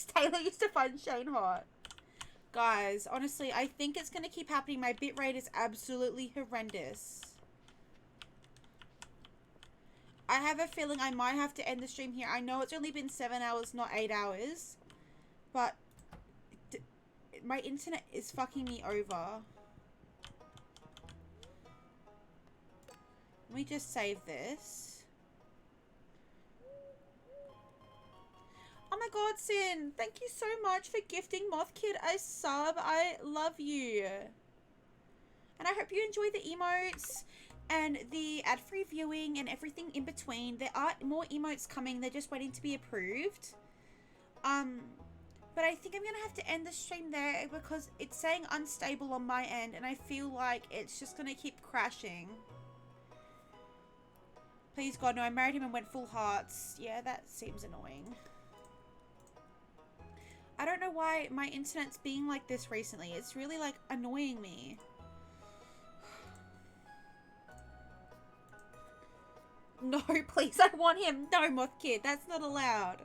Taylor used to find Shane hot. Guys, honestly, I think it's going to keep happening. My bitrate is absolutely horrendous. I have a feeling I might have to end the stream here. I know it's only been 7 hours, not 8 hours. But my internet is fucking me over. Let me just save this. Oh my god, Sin. Thank you so much for gifting Moth Kid a sub. I love you. And I hope you enjoy the emotes and the ad-free viewing and everything in between. There are more emotes coming. They're just waiting to be approved. But I think I'm going to have to end the stream there because it's saying unstable on my end and I feel like it's just going to keep crashing. Please God, no, I married him and went full hearts. Yeah, that seems annoying. I don't know why my internet's being like this recently. It's really like annoying me. No, please, I want him. No, Moth Kid, that's not allowed.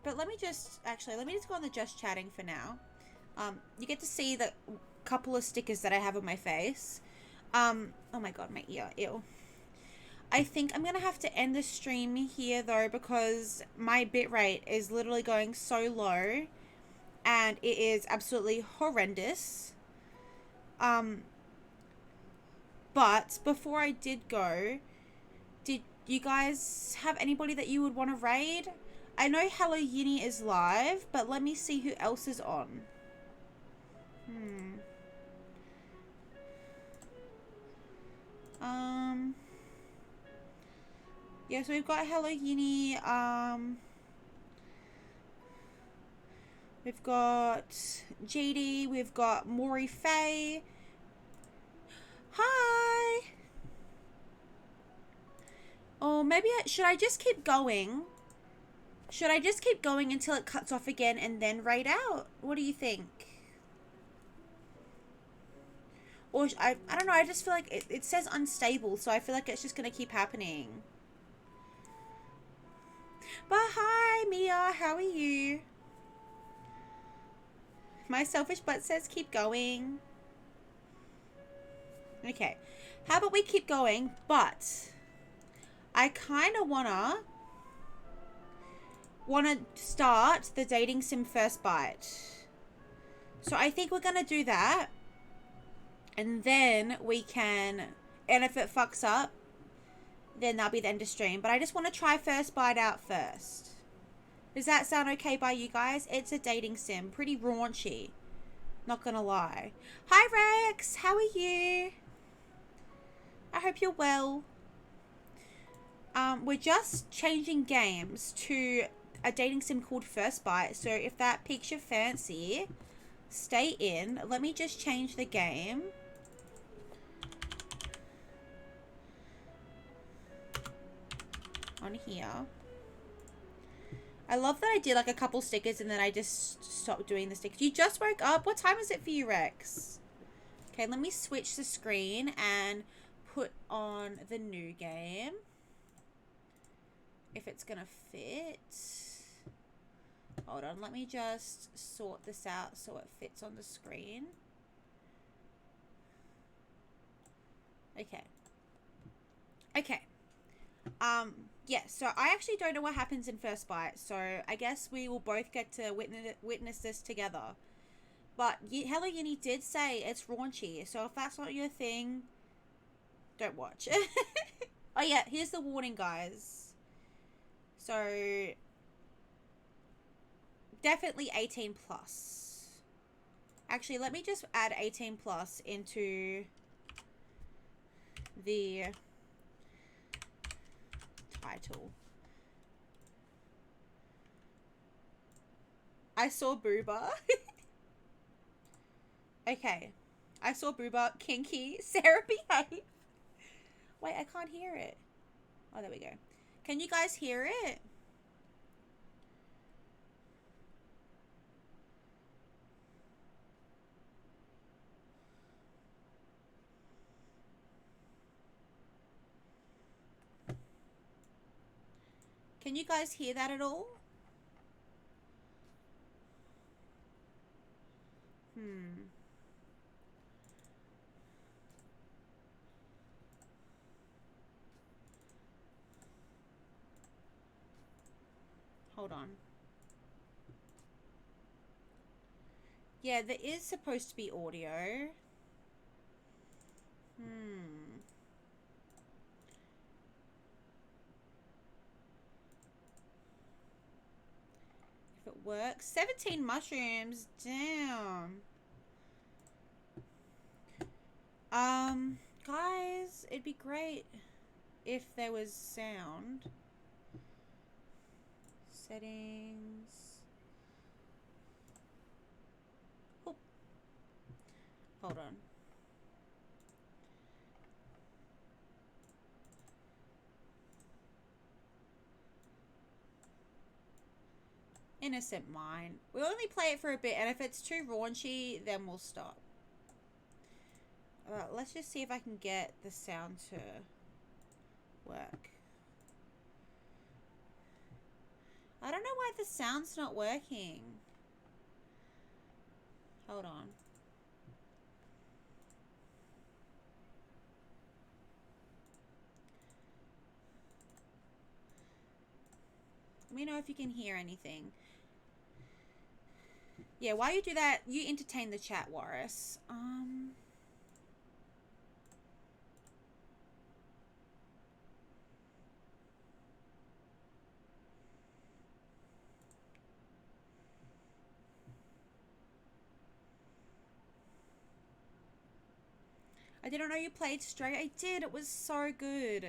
But let me just go on the just chatting for now. You get to see the couple of stickers that I have on my face. Oh my god, my ear, ew. I think I'm gonna have to end the stream here though because my bitrate is literally going so low and it is absolutely horrendous. But before I did go, did you guys have anybody that you would want to raid? I know Hello Uni is live, but let me see who else is on. Yeah, so we've got Hello Uni, we've got GD, we've got Maury Faye. Hi! Or maybe should I just keep going? Should I just keep going until it cuts off again and then raid out? What do you think? Or I don't know, I just feel like it says unstable, so I feel like it's just going to keep happening. But hi, Mia, how are you? My selfish butt says keep going. Okay, how about we keep going, but I kind of wanna start the dating sim first bite. So I think we're gonna do that. And then we can, and if it fucks up, then that'll be the end of stream. But I just want to try first bite out first. Does that sound okay by you guys? It's a dating sim. Pretty raunchy. Not gonna lie. Hi Rex, how are you? I hope you're well. We're just changing games to a dating sim called First Bite. So if that piques your fancy, stay in. Let me just change the game. On here. I love that I did like a couple stickers and then I just stopped doing the stickers. You just woke up? What time is it for you, Rex? Okay, let me switch the screen and put on the new game. If it's gonna fit. Hold on, let me just sort this out so it fits on the screen. Okay. Okay. Yeah, so I actually don't know what happens in First Bite, so I guess we will both get to witness this together. But Hello Uni did say it's raunchy, so if that's not your thing, don't watch. Oh yeah, here's the warning, guys. So, definitely 18 plus. Actually, let me just add 18 plus into the title. I saw Booba. Okay. I saw Booba. Kinky. Sarah behave. Wait, I can't hear it. Oh, there we go. Can you guys hear it? Can you guys hear that at all? Hold on. Yeah, there is supposed to be audio. If it works. 17 mushrooms. Damn. Guys, it'd be great if there was sound. Settings. Oh. Hold on. Innocent mind. We'll only play it for a bit, and if it's too raunchy, then we'll stop. Let's just see if I can get the sound to work. I don't know why the sound's not working. Hold on. Let me know if you can hear anything. Yeah, while you do that, you entertain the chat, Warris. I didn't know you played straight. I did. It was so good.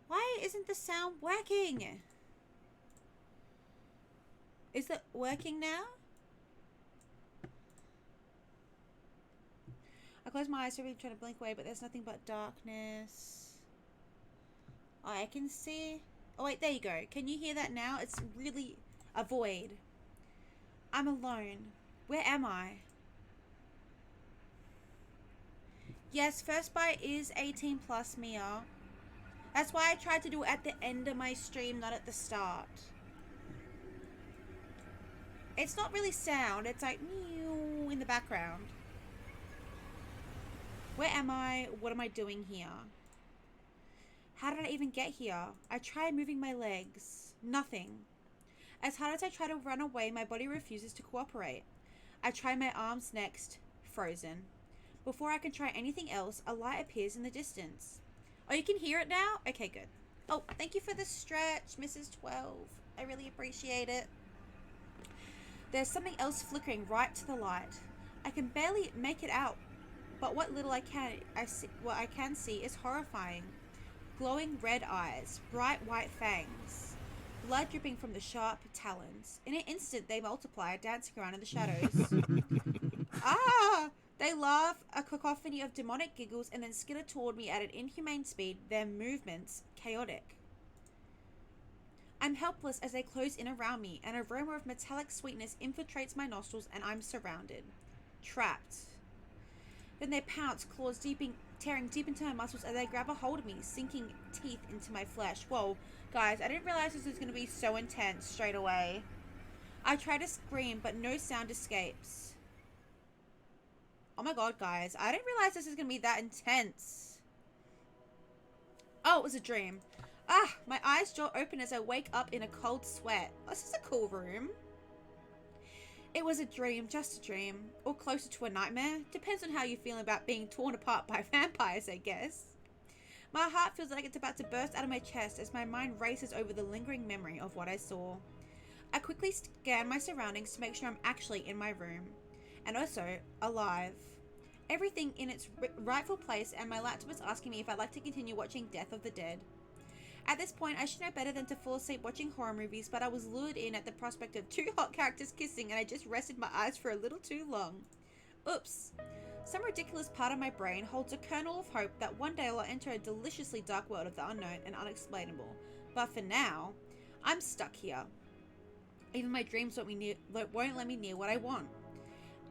Why isn't the sound working? Is it working now? I close my eyes, really trying to blink away, but there's nothing but darkness. Oh, I can see. Oh, wait, there you go. Can you hear that now? It's really a void. I'm alone. Where am I? Yes, First Bite is 18 plus, Mia. That's why I tried to do it at the end of my stream, not at the start. It's not really sound. It's like meow in the background. Where am I? What am I doing here? How did I even get here? I tried moving my legs. Nothing. As hard as I try to run away, my body refuses to cooperate. I try my arms next. Frozen. Before I can try anything else, a light appears in the distance. Oh, you can hear it now? Okay, good. Oh, thank you for the stretch, Mrs. 12. I really appreciate it. There's something else flickering right to the light. I can barely make it out, but what little I can see is horrifying. Glowing red eyes, bright white fangs, blood dripping from the sharp talons. In an instant, they multiply, dancing around in the shadows. Ah! They laugh, a cacophony of demonic giggles, and then skitter toward me at an inhumane speed, their movements chaotic. I'm helpless as they close in around me. An aroma of metallic sweetness infiltrates my nostrils, and I'm surrounded. Trapped. Then they pounce, claws tearing deep into my muscles as they grab a hold of me, sinking teeth into my flesh. Whoa, guys, I didn't realize this was going to be so intense straight away. I try to scream, but no sound escapes. Oh my god, guys. I didn't realize this is going to be that intense. Oh, it was a dream. Ah, my eyes jaw open as I wake up in a cold sweat. Oh, this is a cool room. It was a dream, just a dream. Or closer to a nightmare. Depends on how you feel about being torn apart by vampires, I guess. My heart feels like it's about to burst out of my chest as my mind races over the lingering memory of what I saw. I quickly scan my surroundings to make sure I'm actually in my room. And also, alive. Everything in its rightful place, and my laptop is asking me if I'd like to continue watching Death of the Dead. At this point, I should know better than to fall asleep watching horror movies, but I was lured in at the prospect of two hot characters kissing, and I just rested my eyes for a little too long. Oops. Some ridiculous part of my brain holds a kernel of hope that one day I'll enter a deliciously dark world of the unknown and unexplainable. But for now, I'm stuck here. Even my dreams won't let me near what I want.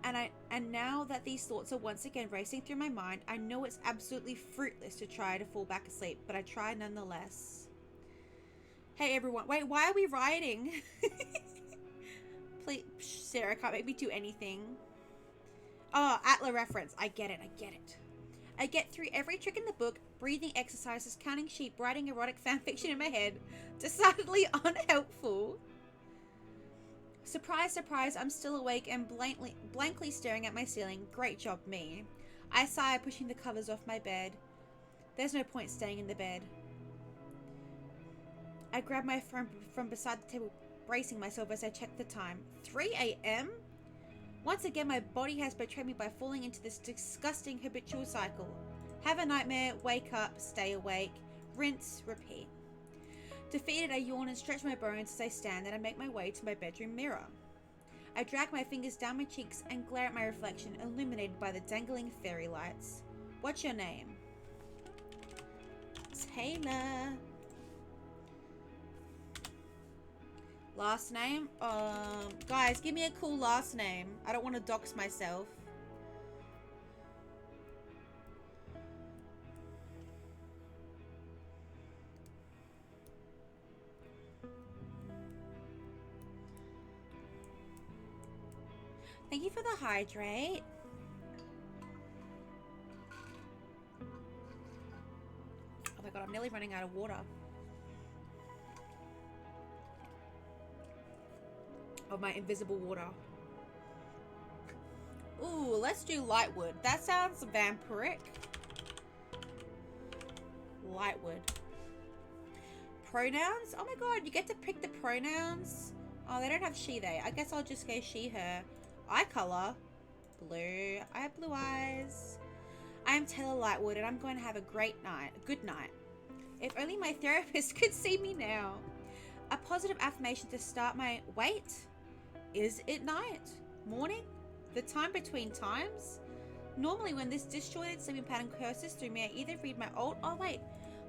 And now that these thoughts are once again racing through my mind, I know it's absolutely fruitless to try to fall back asleep, but I try nonetheless. Hey everyone, wait, why are we rioting? Please, Sarah, can't make me do anything. Oh, Atla reference. I get it. I get it. I get through every trick in the book, breathing exercises, counting sheep, writing erotic fanfiction in my head. Decidedly unhelpful. Surprise, surprise, I'm still awake and blankly staring at my ceiling. Great job, me. I sigh, pushing the covers off my bed. There's no point staying in the bed. I grab my phone from beside the table, bracing myself as I check the time. 3 a.m.? Once again, my body has betrayed me by falling into this disgusting habitual cycle. Have a nightmare, wake up, stay awake, rinse, repeat. Defeated, I yawn and stretch my bones as I stand and I make my way to my bedroom mirror. I drag my fingers down my cheeks and glare at my reflection, illuminated by the dangling fairy lights. What's your name? Taylor. Last name? Guys, give me a cool last name. I don't want to dox myself. Thank you for the hydrate. Oh my god, I'm nearly running out of water. Of my invisible water. Ooh, let's do Lightwood. That sounds vampiric. Lightwood. Pronouns? Oh my god, you get to pick the pronouns. Oh, they don't have she, they. I guess I'll just go she, her. Eye color. Blue. I have blue eyes. I am Taylor Lightwood and I'm going to have a great night. A good night. If only my therapist could see me now. A positive affirmation to start my... Wait. Is it night? Morning? The time between times? Normally when this disjointed sleeping pattern curses through me, I either read my old... Oh wait,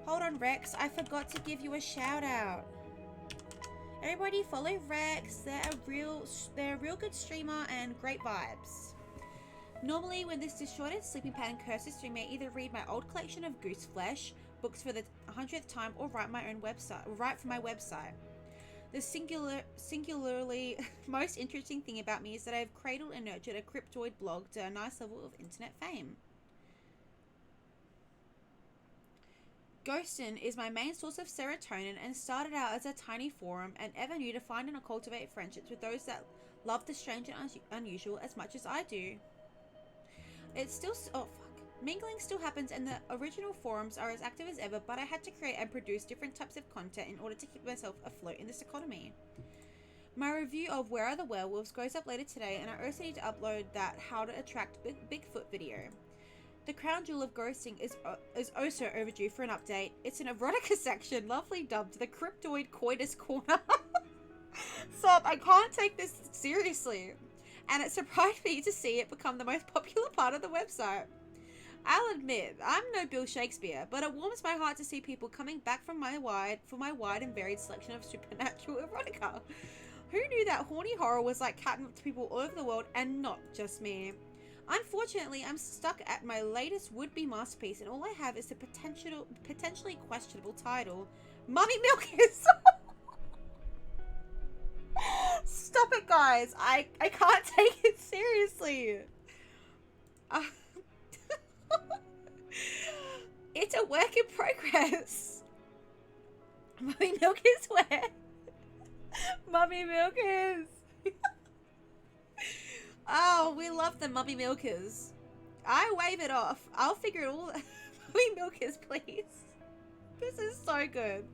hold on Rex, I forgot to give you a shout out. Everybody follow Rex, they're a real good streamer and great vibes. Normally when this disjointed sleeping pattern curses through me, I either read my old collection of goose flesh, books for the 100th time, or write for my website. The singularly most interesting thing about me is that I have cradled and nurtured a cryptoid blog to a nice level of internet fame. Ghostin is my main source of serotonin and started out as a tiny forum and ever new to find and cultivate friendships with those that love the strange and unusual as much as I do. It's still... Oh, fuck. Mingling still happens and the original forums are as active as ever, but I had to create and produce different types of content in order to keep myself afloat in this economy. My review of Where Are the Werewolves goes up later today, and I also need to upload that How to Attract Bigfoot video. The crown jewel of ghosting is also overdue for an update. It's an erotica section, lovely dubbed the Cryptoid Coitus Corner. Stop, I can't take this seriously. And it surprised me to see it become the most popular part of the website. I'll admit, I'm no Bill Shakespeare, but it warms my heart to see people coming back for my wide and varied selection of supernatural erotica. Who knew that horny horror was like catnip to people all over the world and not just me? Unfortunately, I'm stuck at my latest would-be masterpiece, and all I have is the potentially questionable title, Mummy Milkers. Stop it, guys. I can't take it seriously. It's a work in progress. Mummy Milkers where? Mummy Milkers. Oh, we love the Mummy Milkers. I wave it off. I'll figure it all. Mummy Milkers, please. This is so good.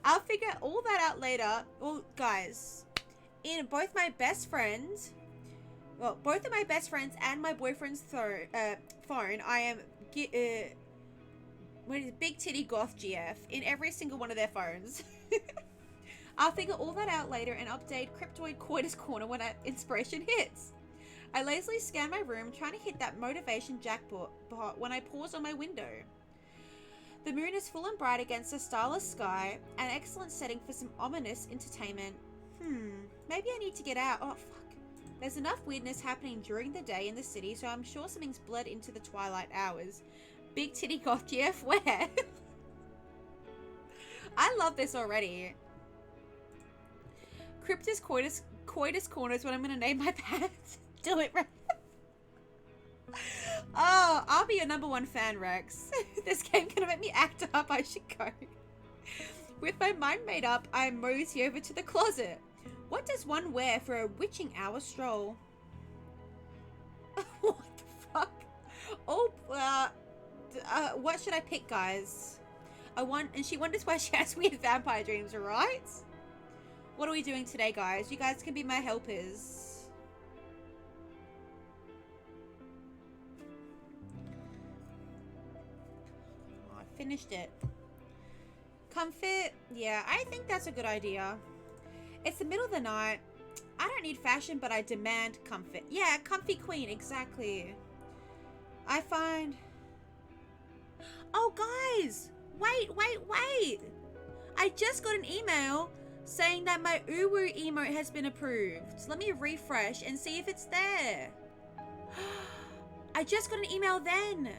I'll figure all that out later. Well, guys, in both my best friends, well, both of my best friends and my boyfriend's phone, I am what is it, Big Titty Goth GF in every single one of their phones. I'll figure all that out later and update Cryptoid Coitus Corner when inspiration hits. I lazily scan my room, trying to hit that motivation jackpot when I pause on my window. The moon is full and bright against a starless sky, an excellent setting for some ominous entertainment. Maybe I need to get out. Oh, fuck. There's enough weirdness happening during the day in the city, so I'm sure something's bled into the twilight hours. Big Titty Goth GF, where? I love this already. Cryptus Coitus Corner is what I'm going to name my pet. Do it right. Oh, I'll be your #1 fan, Rex. This game gonna make me act up. I should go. With my mind made up, I mosey over to the closet. What does one wear for a witching hour stroll? What the fuck? Oh, what should I pick, guys? And she wonders why she has weird vampire dreams, right? What are we doing today, guys? You guys can be my helpers. Oh, I finished it. Comfort? Yeah, I think that's a good idea. It's the middle of the night. I don't need fashion, but I demand comfort. Yeah, comfy queen, exactly. I find... Oh, guys! Wait! I just got an email saying that my Uwu emote has been approved. Let me refresh and see if it's there. I just got an email then.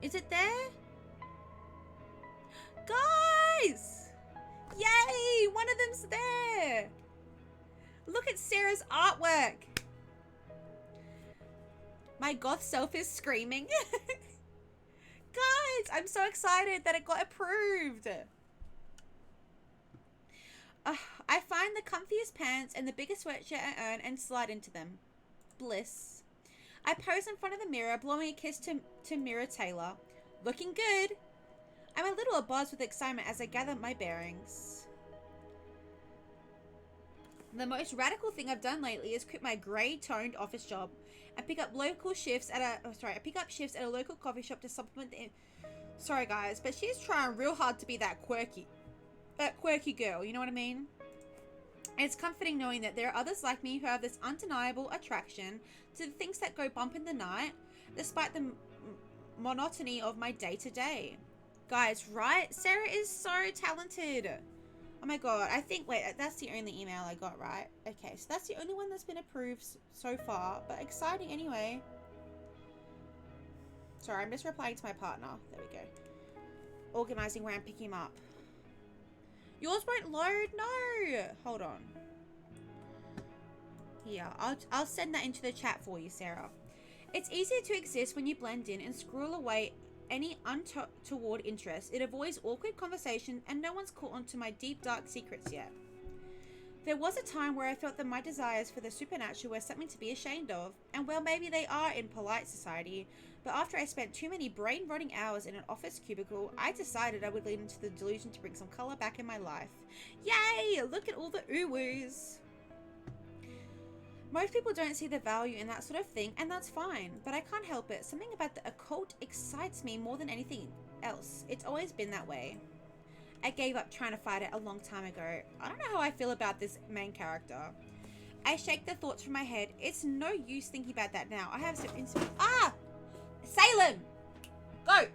Is it there? Guys! Yay! One of them's there. Look at Sarah's artwork. My goth self is screaming. Guys, I'm so excited that it got approved. I find the comfiest pants and the biggest sweatshirt I earn and slide into them. Bliss. I pose in front of the mirror, blowing a kiss to Mirror Taylor. Looking good. I'm a little abuzz with excitement as I gather my bearings. The most radical thing I've done lately is quit my grey-toned office job and pick up shifts at a local coffee shop to supplement the... Sorry, guys, but she's trying real hard to be that quirky girl, you know what I mean? It's comforting knowing that there are others like me who have this undeniable attraction to the things that go bump in the night, despite the monotony of my day-to-day. Guys, right? Sarah is so talented. Oh my god, I think, wait, that's the only email I got, right? Okay, so that's the only one that's been approved so far, but exciting anyway. Sorry, I'm just replying to my partner. There we go. Organizing where I'm picking him up. Yours won't load? No! Hold on. Here, I'll send that into the chat for you, Sarah. It's easier to exist when you blend in and squirrel away any untoward interest. It avoids awkward conversation and no one's caught onto my deep dark secrets yet. There was a time where I felt that my desires for the supernatural were something to be ashamed of, and well, maybe they are in polite society, but after I spent too many brain-rotting hours in an office cubicle, I decided I would lean into the delusion to bring some color back in my life. Yay! Look at all the uwus! Most people don't see the value in that sort of thing, and that's fine, but I can't help it. Something about the occult excites me more than anything else. It's always been that way. I gave up trying to fight it a long time ago. I don't know how I feel about this main character. I shake the thoughts from my head. It's no use thinking about that now. I have some Salem! Go!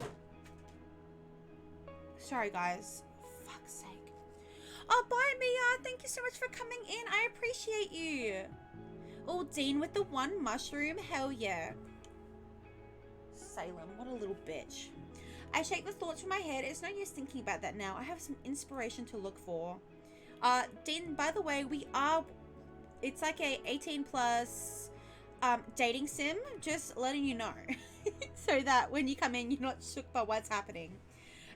Sorry, guys. Fuck's sake. Oh, bye, Mia. Thank you so much for coming in. I appreciate you. Oh, Dean with the one mushroom. Hell yeah. Salem, what a little bitch. I shake the thoughts from my head. It's no use thinking about that now. I have some inspiration to look for. Dean, by the way, it's like a 18 plus dating sim. Just letting you know. So that when you come in, you're not shook by what's happening.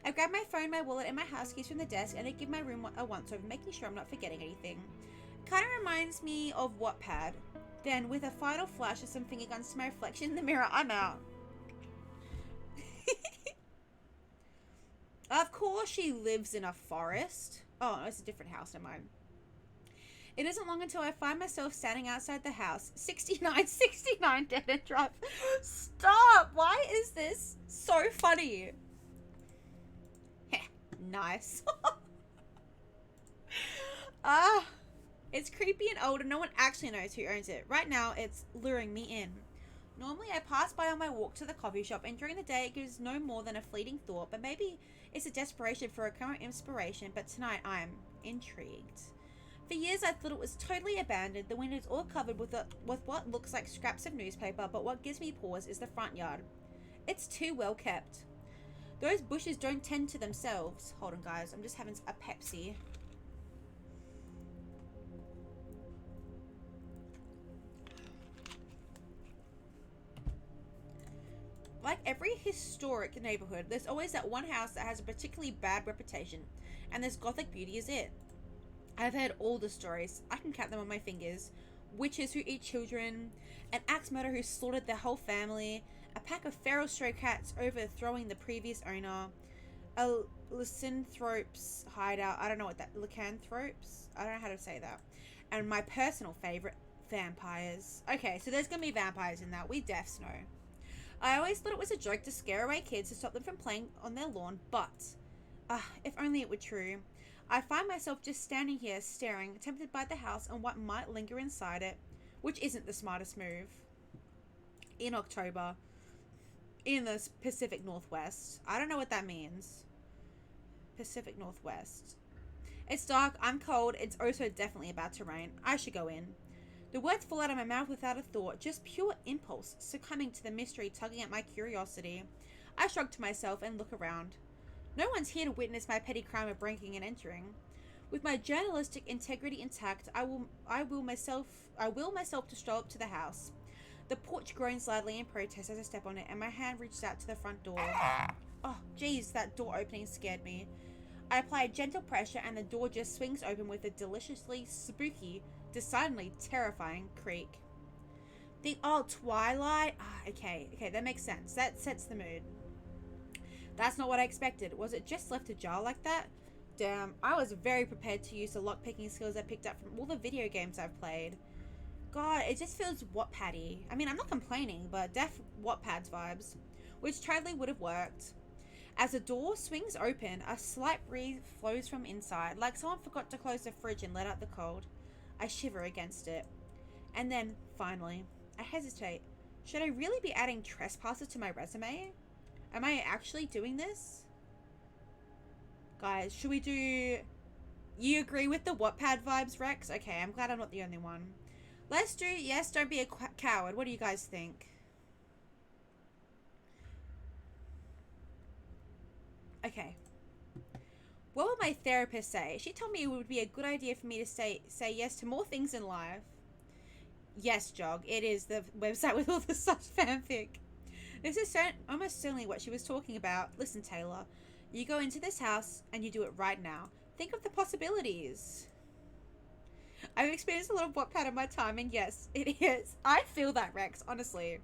I grab my phone, my wallet, and my house keys from the desk, and I give my room a once-over, making sure I'm not forgetting anything. Kind of reminds me of Wattpad. Then, with a final flash of some finger guns to my reflection in the mirror, I'm out. Of course she lives in a forest. Oh, no, it's a different house, never mind. It isn't long until I find myself standing outside the house. 69 Dead End Drive. Stop! Why is this so funny? Heh, nice. It's creepy and old and no one actually knows who owns it. Right now, it's luring me in. Normally, I pass by on my walk to the coffee shop, and during the day, it gives no more than a fleeting thought, but maybe it's a desperation for a current inspiration, but tonight, I'm intrigued. For years, I thought it was totally abandoned. The windows all covered with what looks like scraps of newspaper, but what gives me pause is the front yard. It's too well kept. Those bushes don't tend to themselves. Hold on, guys. I'm just having a Pepsi. Like every historic neighborhood, there's always that one house that has a particularly bad reputation, and this gothic beauty is it. I've heard all the stories. I can count them on my fingers. Witches who eat children, an axe murderer who slaughtered their whole family, a pack of feral stray cats overthrowing the previous owner, a lycanthrope's hideout. I don't know what that... Lycanthropes? I don't know how to say that. And my personal favorite, vampires. Okay, so there's gonna be vampires in that. We deaths know. I always thought it was a joke to scare away kids to stop them from playing on their lawn, but... if only it were true. I find myself just standing here staring, tempted by the house and what might linger inside it, which isn't the smartest move. In October, in the Pacific Northwest. I don't know what that means. Pacific Northwest. It's dark, I'm cold, it's also definitely about to rain. I should go in. The words fall out of my mouth without a thought, just pure impulse, succumbing to the mystery tugging at my curiosity. I shrug to myself and look around. No one's here to witness my petty crime of breaking and entering. With my journalistic integrity intact, I will myself to stroll up to the house. The porch groans slightly in protest as I step on it, and my hand reaches out to the front door. Oh, jeez, that door opening scared me. I apply gentle pressure, and the door just swings open with a deliciously spooky, decidedly terrifying creak. Twilight. Okay, that makes sense. That sets the mood. That's not what I expected. Was it just left ajar like that? Damn, I was very prepared to use the lockpicking skills I picked up from all the video games I've played. God, it just feels Wattpad-y. I mean, I'm not complaining, but def Wattpad's vibes, which totally would have worked. As the door swings open, a slight breeze flows from inside, like someone forgot to close the fridge and let out the cold. I shiver against it. And then, finally, I hesitate. Should I really be adding trespassers to my resume? Am I actually doing this? Guys, should we do... You agree with the Wattpad vibes, Rex? Okay, I'm glad I'm not the only one. Let's do... Yes, don't be a coward. What do you guys think? Okay. What would my therapist say? She told me it would be a good idea for me to say yes to more things in life. Yes, Jog. It is the website with all the sus fanfic. This is almost certainly what she was talking about. Listen, Taylor. You go into this house and you do it right now. Think of the possibilities. I've experienced a lot of Wattpad in my time, and yes, it is. I feel that, Rex, honestly.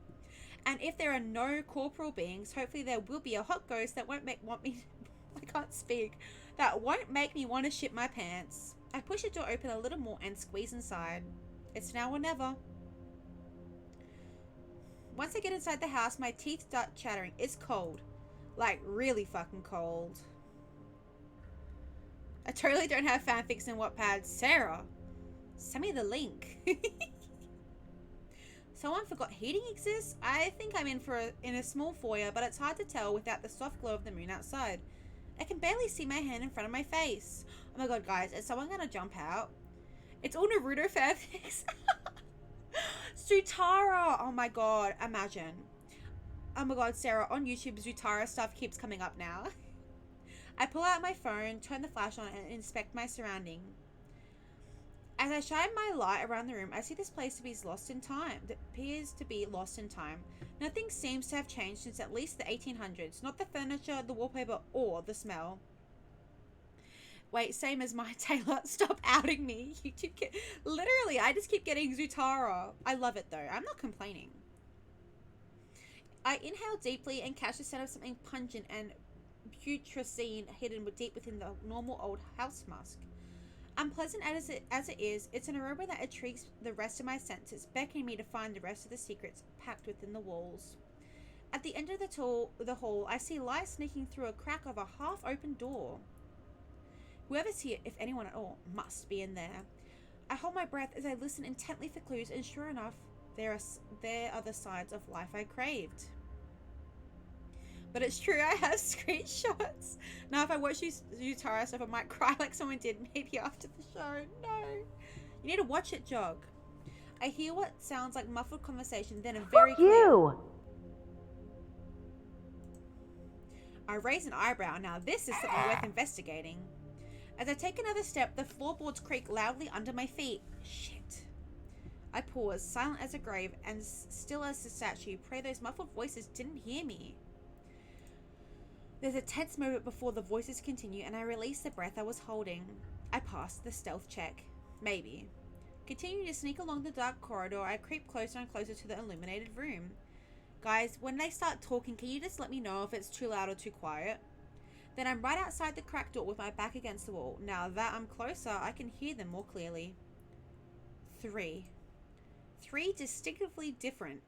And if there are no corporal beings, hopefully there will be a hot ghost that won't want me... I can't speak. That won't make me want to shit my pants. I push the door open a little more and squeeze inside. It's now or never. Once I get inside the house, my teeth start chattering. It's cold. Like, really fucking cold. I totally don't have fanfics in Wattpad. Sarah, send me the link. Someone forgot heating exists? I think I'm in a small foyer, but it's hard to tell without the soft glow of the moon outside. I can barely see my hand in front of my face. Oh my god, guys, is someone gonna jump out? It's all Naruto fanfics. Zutara! Oh my god, imagine. Oh my god, Sarah, on YouTube, Zutara stuff keeps coming up now. I pull out my phone, turn the flash on, and inspect my surrounding. As I shine my light around the room, I see this place to be lost in time. That appears to be lost in time. Nothing seems to have changed since at least the 1800s. Not the furniture, the wallpaper, or the smell. Wait, same as my Taylor. Stop outing me. Literally, I just keep getting Zutara. I love it though. I'm not complaining. I inhale deeply and catch the scent of something pungent and putrescent hidden deep within the normal old house musk. Unpleasant as it is, it's an aroma that intrigues the rest of my senses, beckoning me to find the rest of the secrets packed within the walls. At the end of the hall, I see light sneaking through a crack of a half-open door. Whoever's here, if anyone at all, must be in there. I hold my breath as I listen intently for clues, and sure enough, there are the sides of life I craved. But it's true, I have screenshots. Now, if I watch Zutara stuff, I might cry like someone did maybe after the show. No. You need to watch it, Jog. I hear what sounds like muffled conversation, then a very clear... you! I raise an eyebrow. Now, this is something worth investigating. As I take another step, the floorboards creak loudly under my feet. Shit. I pause, silent as a grave and still as a statue. Pray those muffled voices didn't hear me. There's a tense moment before the voices continue and I release the breath I was holding. I pass the stealth check. Maybe. Continuing to sneak along the dark corridor, I creep closer and closer to the illuminated room. Guys, when they start talking, can you just let me know if it's too loud or too quiet? Then I'm right outside the cracked door with my back against the wall. Now that I'm closer, I can hear them more clearly. 3 distinctively different,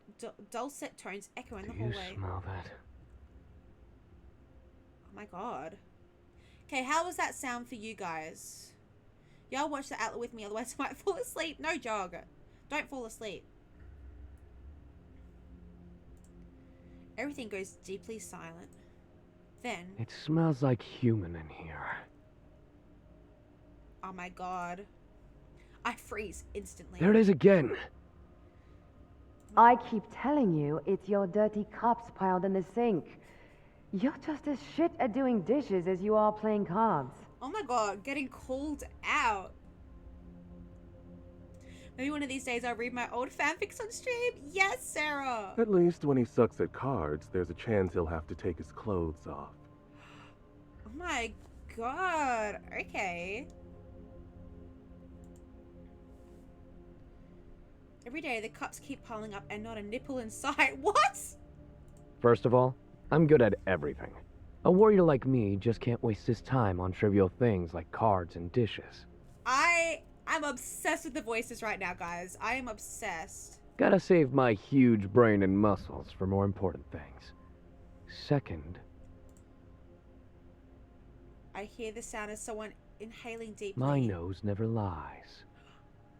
dulcet tones echo in the hallway. Do you smell that? Oh my god. Okay, how was that sound for you guys? Y'all watch the outlet with me, otherwise I might fall asleep. No jog. Don't fall asleep. Everything goes deeply silent. Then... It smells like human in here. Oh my god. I freeze instantly. There it is again. I keep telling you, it's your dirty cups piled in the sink. You're just as shit at doing dishes as you are playing cards. Oh my god, getting called out. Maybe one of these days I'll read my old fanfics on stream. Yes, Sarah. At least when he sucks at cards, there's a chance he'll have to take his clothes off. Oh my god. Okay. Every day the cups keep piling up and not a nipple in sight. What? First of all, I'm good at everything. A warrior like me just can't waste his time on trivial things like cards and dishes. I'm obsessed with the voices right now, guys. I am obsessed. Gotta save my huge brain and muscles for more important things. Second... I hear the sound of someone inhaling deeply. My nose never lies.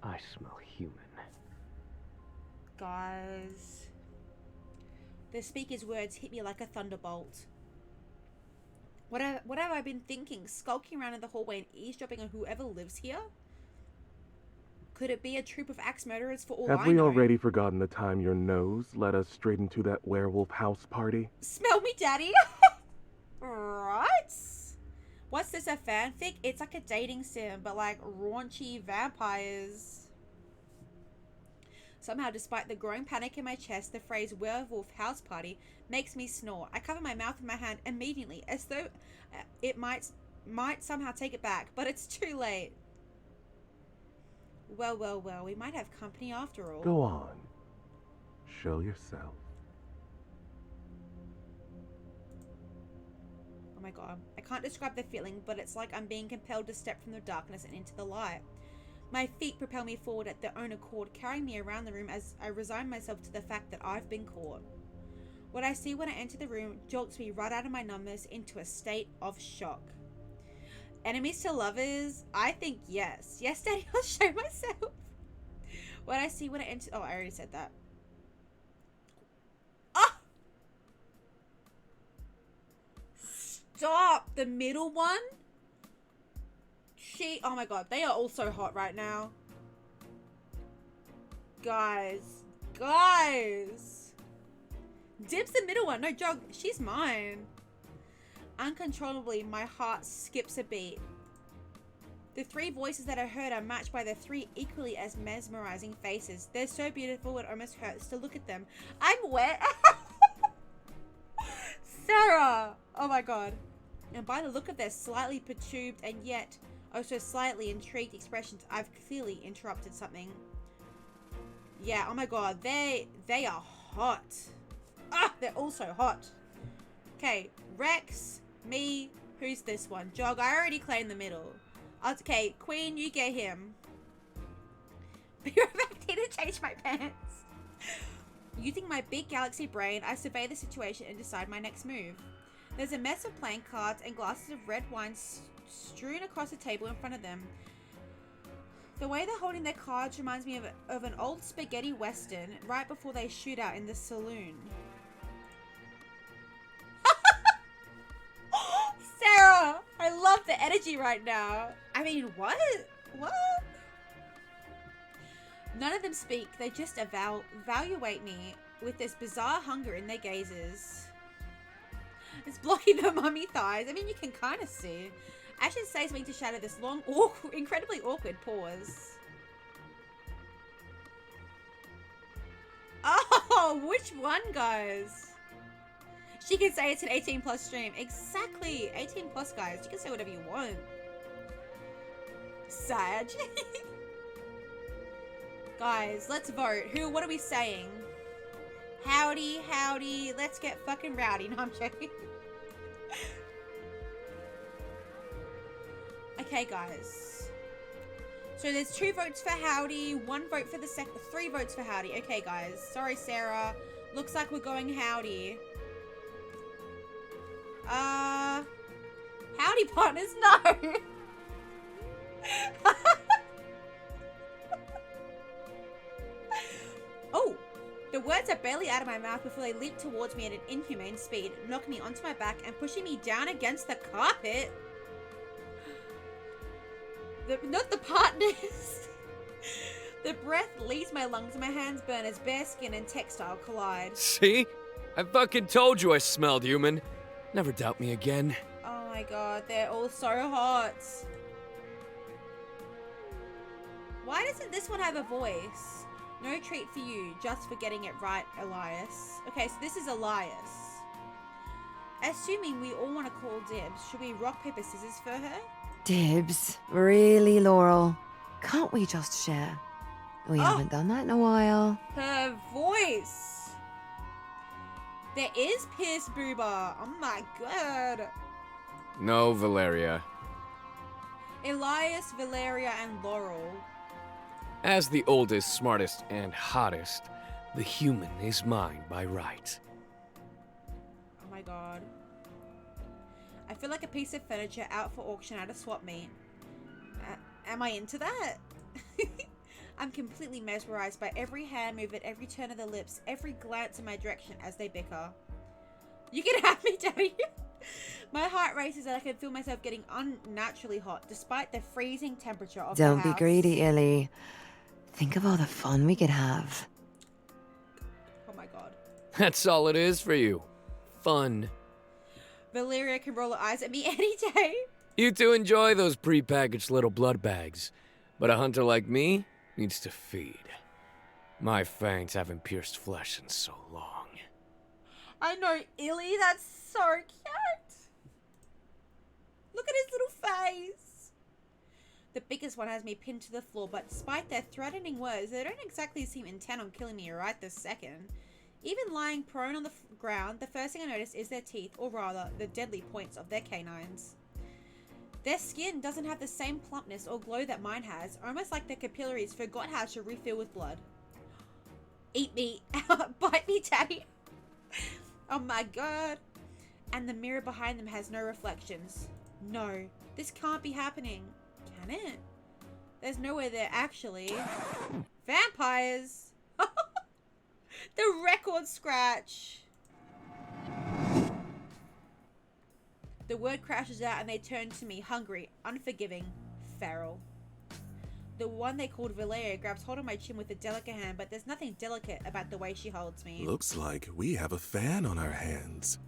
I smell human. Guys. The speaker's words hit me like a thunderbolt. What have I been thinking? Skulking around in the hallway and eavesdropping on whoever lives here? Could it be a troop of axe murderers for all I know? Have we already forgotten the time your nose led us straight into that werewolf house party? Smell me, daddy! Right? What's this, a fanfic? It's like a dating sim, but like raunchy vampires. Somehow, despite the growing panic in my chest, the phrase werewolf house party makes me snore. I cover my mouth with my hand immediately, as though it might somehow take it back, but it's too late. Well, we might have company after all. Go on. Show yourself. Oh my god. I can't describe the feeling, but it's like I'm being compelled to step from the darkness and into the light. My feet propel me forward at their own accord, carrying me around the room as I resign myself to the fact that I've been caught. What I see when I enter the room jolts me right out of my numbness into a state of shock. Enemies to lovers? I think yes. Yes, Daddy, I'll show myself. What I see when I enter... Oh, I already said that. Ah! Stop! The middle one? Oh my god, they are all so hot right now. Guys. Dib's the middle one. No, Jog, she's mine. Uncontrollably, my heart skips a beat. The 3 voices that I heard are matched by the 3 equally as mesmerizing faces. They're so beautiful it almost hurts to look at them. I'm wet. Sarah! Oh my god. And by the look of their slightly perturbed and yet also slightly intrigued expressions, I've clearly interrupted something. Yeah, oh my god, they are hot. Ah, they're all so hot. Okay, Rex, me, who's this one? Jog, I already claimed the middle. Okay, Queen, you get him. Be right back, need to change my pants. Using my big galaxy brain, I survey the situation and decide my next move. There's a mess of playing cards and glasses of red wine strewn across the table in front of them. The way they're holding their cards reminds me of an old spaghetti western right before they shoot out in the saloon. Sarah! I love the energy right now. I mean, what? What? None of them speak. They just evaluate me with this bizarre hunger in their gazes. It's blocking the mummy thighs. I mean, you can kind of see. I should say something to shatter this long, incredibly awkward pause. Oh, which one, guys? She can say it's an 18 plus stream. Exactly. 18 plus, guys. You can say whatever you want. Sag. Guys, let's vote. What are we saying? Howdy, howdy. Let's get fucking rowdy. No, I'm joking. Okay, guys. So there's 2 votes for howdy, 1 vote for the 3 votes for howdy. Okay, guys. Sorry, Sarah. Looks like we're going howdy. Howdy, partners. No. Oh, the words are barely out of my mouth before they leap towards me at an inhumane speed, knock me onto my back and pushing me down against the carpet. Not the partners. The breath leaves my lungs and my hands burn as bare skin and textile collide. See? I fucking told you I smelled human. Never doubt me again. Oh my god, they're all so hot. Why doesn't this one have a voice? No treat for you, just for getting it right, Elias. Okay, so this is Elias. Assuming we all want to call dibs, should we rock, paper, scissors for her? Dibs. Really, Laurel? Can't we just share? We haven't done that in a while. Her voice. There is Pierce Boober. Oh my god. No, Valeria. Elias, Valeria, and Laurel. As the oldest, smartest, and hottest, the human is mine by right. Oh my god. I feel like a piece of furniture out for auction at a swap meet. Am I into that? I'm completely mesmerized by every hand movement, every turn of the lips, every glance in my direction as they bicker. You can have me, Daddy. My heart races and I can feel myself getting unnaturally hot despite the freezing temperature of the house. Don't be greedy, Illy. Think of all the fun we could have. Oh my god. That's all it is for you. Fun. Valeria can roll her eyes at me any day. You two enjoy those pre-packaged little blood bags. But a hunter like me needs to feed. My fangs haven't pierced flesh in so long. I know, Illy, that's so cute. Look at his little face. The biggest one has me pinned to the floor, but despite their threatening words, they don't exactly seem intent on killing me right this second. Even lying prone on the ground, the first thing I notice is their teeth, or rather, the deadly points of their canines. Their skin doesn't have the same plumpness or glow that mine has, almost like their capillaries forgot how to refill with blood. Eat me. Bite me, Daddy. Oh my god. And the mirror behind them has no reflections. No, this can't be happening. Can it? There's nowhere there actually. Vampires! The record scratch! The word crashes out and they turn to me, hungry, unforgiving, feral. The one they called Valeria grabs hold of my chin with a delicate hand, but there's nothing delicate about the way she holds me. Looks like we have a fan on our hands.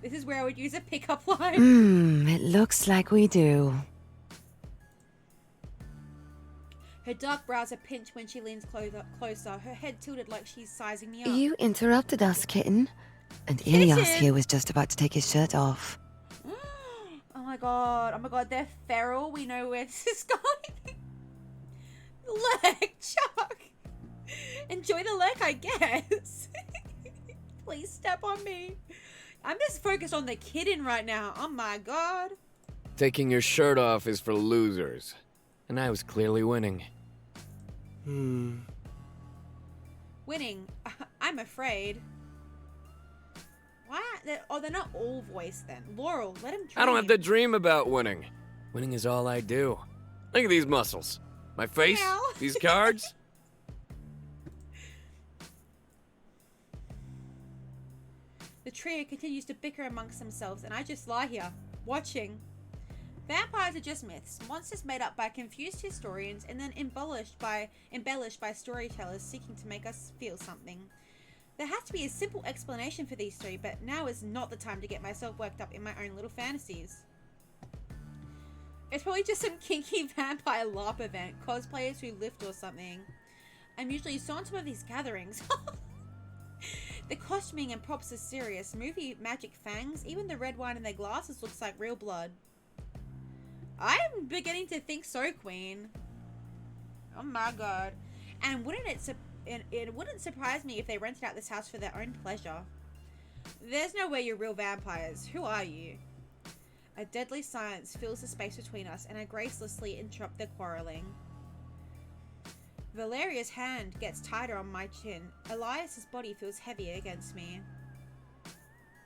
This is where I would use a pickup line. It looks like we do. Her dark brows are pinched when she leans closer, her head tilted like she's sizing me up. You interrupted us, kitten. And Ilias here was just about to take his shirt off. Oh my god, they're feral. We know where this is going. Lurk, Chuck. Enjoy the lurk, I guess. Please step on me. I'm just focused on the kitten right now. Oh my god. Taking your shirt off is for losers. And I was clearly winning. Winning? I'm afraid. Why? They're not all voiced then. Laurel, let him dream. I don't have to dream about winning. Winning is all I do. Look at these muscles. My face, Meow. these cards. The trio continues to bicker amongst themselves, and I just lie here, watching. Vampires are just myths, monsters made up by confused historians and then embellished by storytellers seeking to make us feel something. There has to be a simple explanation for these three, but now is not the time to get myself worked up in my own little fantasies. It's probably just some kinky vampire LARP event, cosplayers who lift or something. I'm usually so on top of these gatherings. The costuming and props are serious. Movie magic fangs. Even the red wine in their glasses looks like real blood. I'm beginning to think so, Queen. Oh my god. And it wouldn't surprise me if they rented out this house for their own pleasure. There's no way you're real vampires. Who are you? A deadly silence fills the space between us, and I gracelessly interrupt their quarreling. Valeria's hand gets tighter on my chin. Elias's body feels heavier against me.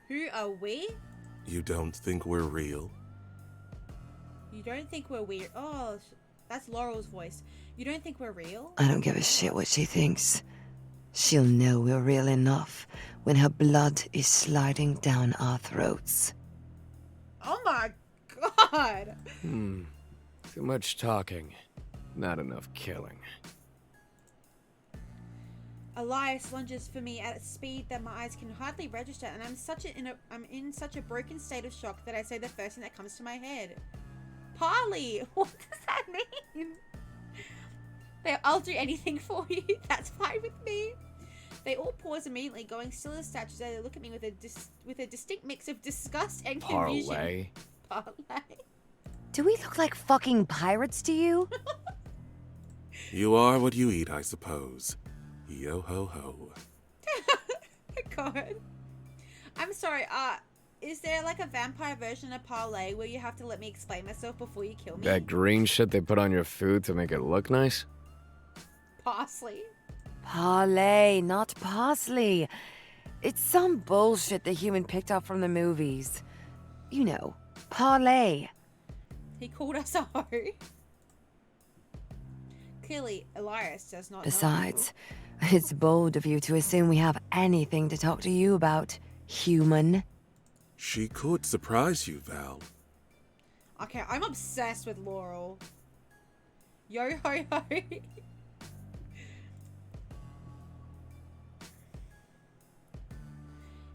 Who are we? You don't think we're real? You don't think we're weird? Oh, that's Laurel's voice. You don't think we're real? I don't give a shit what she thinks. She'll know we're real enough when her blood is sliding down our throats. Oh my god! Too much talking. Not enough killing. Elias lunges for me at a speed that my eyes can hardly register, and I'm in such a broken state of shock that I say the first thing that comes to my head. Parley! What does that mean? I'll do anything for you. That's fine with me. They all pause immediately, going still as statues as they look at me with a distinct mix of disgust and confusion. Parlay. Parlay. Do we look like fucking pirates to you? You are what you eat, I suppose. Yo ho ho. God. I'm sorry, is there like a vampire version of Parlay where you have to let me explain myself before you kill me? That green shit they put on your food to make it look nice? Parsley. Parlay, not parsley. It's some bullshit the human picked up from the movies. You know, parlay. He called us a hoe. Clearly, Elias does not Besides, it's bold of you to assume we have anything to talk to you about, human. She could surprise you, Val. Okay, I'm obsessed with Laurel. Yo ho ho.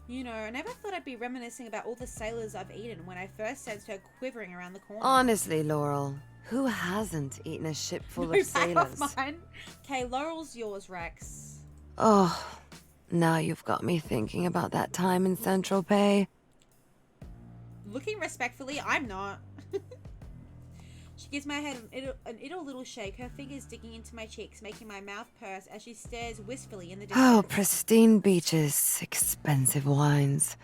You know, I never thought I'd be reminiscing about all the sailors I've eaten when I first sensed her quivering around the corner. Honestly, Laurel, who hasn't eaten a ship full of sailors? Okay, Laurel's yours, Rex. Oh, now you've got me thinking about that time in Central Pay. Looking respectfully, I'm not. She gives my head an idle little shake, her fingers digging into my cheeks, making my mouth purse as she stares wistfully in the distance. Oh, pristine beaches, expensive wines,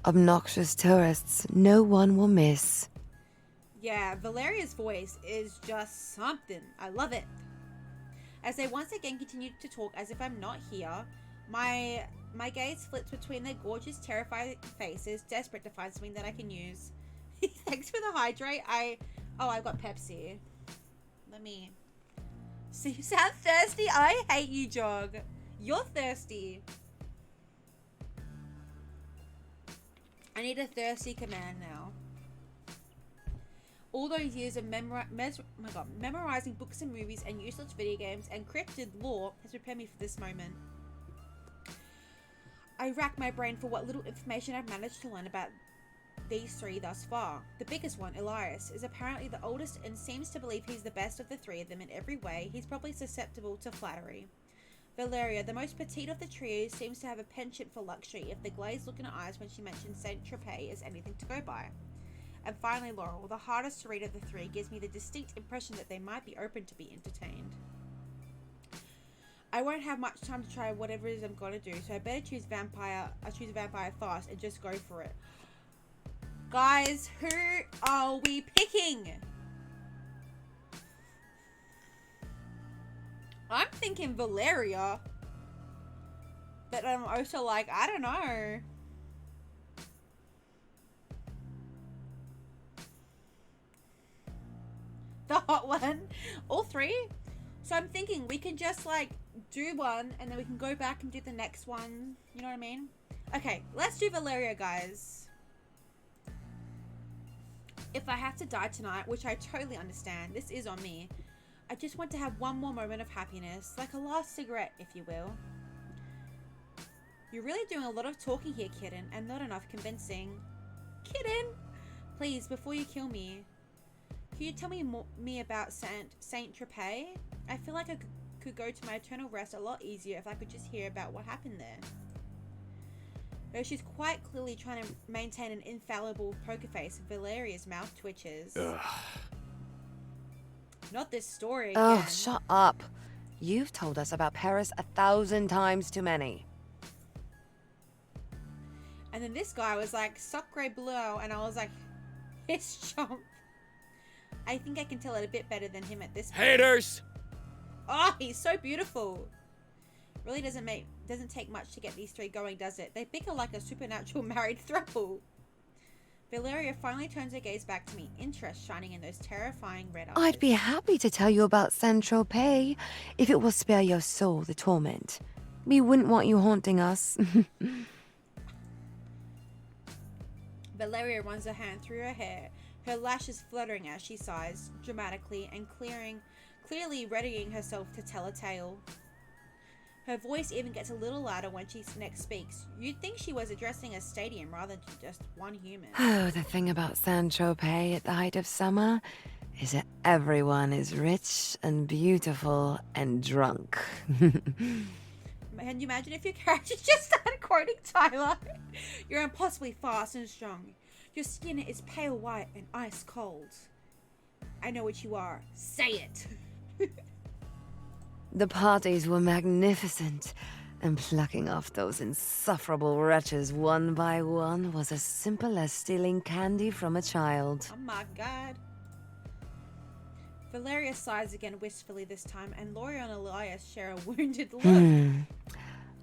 obnoxious tourists no one will miss. Yeah, Valeria's voice is just something. I love it. As they once again continue to talk as if I'm not here, my gaze flips between their gorgeous, terrified faces, desperate to find something that I can use. Thanks for the hydrate. I've got Pepsi. Let me... So you sound thirsty? I hate you, Jog. You're thirsty. I need a thirsty command now. All those years of memorizing books and movies and useless video games and cryptid lore has prepared me for this moment. I rack my brain for what little information I've managed to learn about these three thus far. The biggest one, Elias, is apparently the oldest and seems to believe he's the best of the three of them in every way. He's probably susceptible to flattery. Valeria, the most petite of the trio, seems to have a penchant for luxury, if the glazed look in her eyes when she mentions Saint-Tropez is anything to go by. And finally, Laurel, the hardest to read of the three, gives me the distinct impression that they might be open to be entertained. I won't have much time to try whatever it is I'm going to do, so I better choose vampire. I choose a vampire fast and just go for it. Guys, who are we picking? I'm thinking Valeria. But I'm also like, I don't know. The hot one. All three? So I'm thinking we can just like do one and then we can go back and do the next one. You know what I mean? Okay, let's do Valeria, guys. If I have to die tonight, which I totally understand, this is on me. I just want to have one more moment of happiness, like a last cigarette, if you will. You're really doing a lot of talking here, kitten, and not enough convincing. Kitten! Please, before you kill me, can you tell me about Saint-Tropez? I feel like could go to my eternal rest a lot easier if I could just hear about what happened there. Though she's quite clearly trying to maintain an infallible poker face, Valeria's mouth twitches. Ugh. Not this story again. Oh, shut up. You've told us about Paris 1,000 times too many. And then this guy was like, Sacre bleu, and I was like, hiss chomp. I think I can tell it a bit better than him at this point. Haters! Oh, he's so beautiful. Really doesn't take much to get these three going, does it? They bicker like a supernatural married throuple. Valeria finally turns her gaze back to me, interest shining in those terrifying red eyes. I'd be happy to tell you about Saint-Tropez if it will spare your soul the torment. We wouldn't want you haunting us. Valeria runs her hand through her hair, her lashes fluttering as she sighs, dramatically and clearly readying herself to tell a tale. Her voice even gets a little louder when she next speaks. You'd think she was addressing a stadium rather than just one human. Oh, the thing about Saint-Tropez at the height of summer is that everyone is rich and beautiful and drunk. Can you imagine if your character just started quoting Tyler? You're impossibly fast and strong. Your skin is pale white and ice cold. I know what you are. Say it. The parties were magnificent, and plucking off those insufferable wretches one by one was as simple as stealing candy from a child. Oh my god. Valeria sighs again wistfully this time, and Laurie and Elias share a wounded look.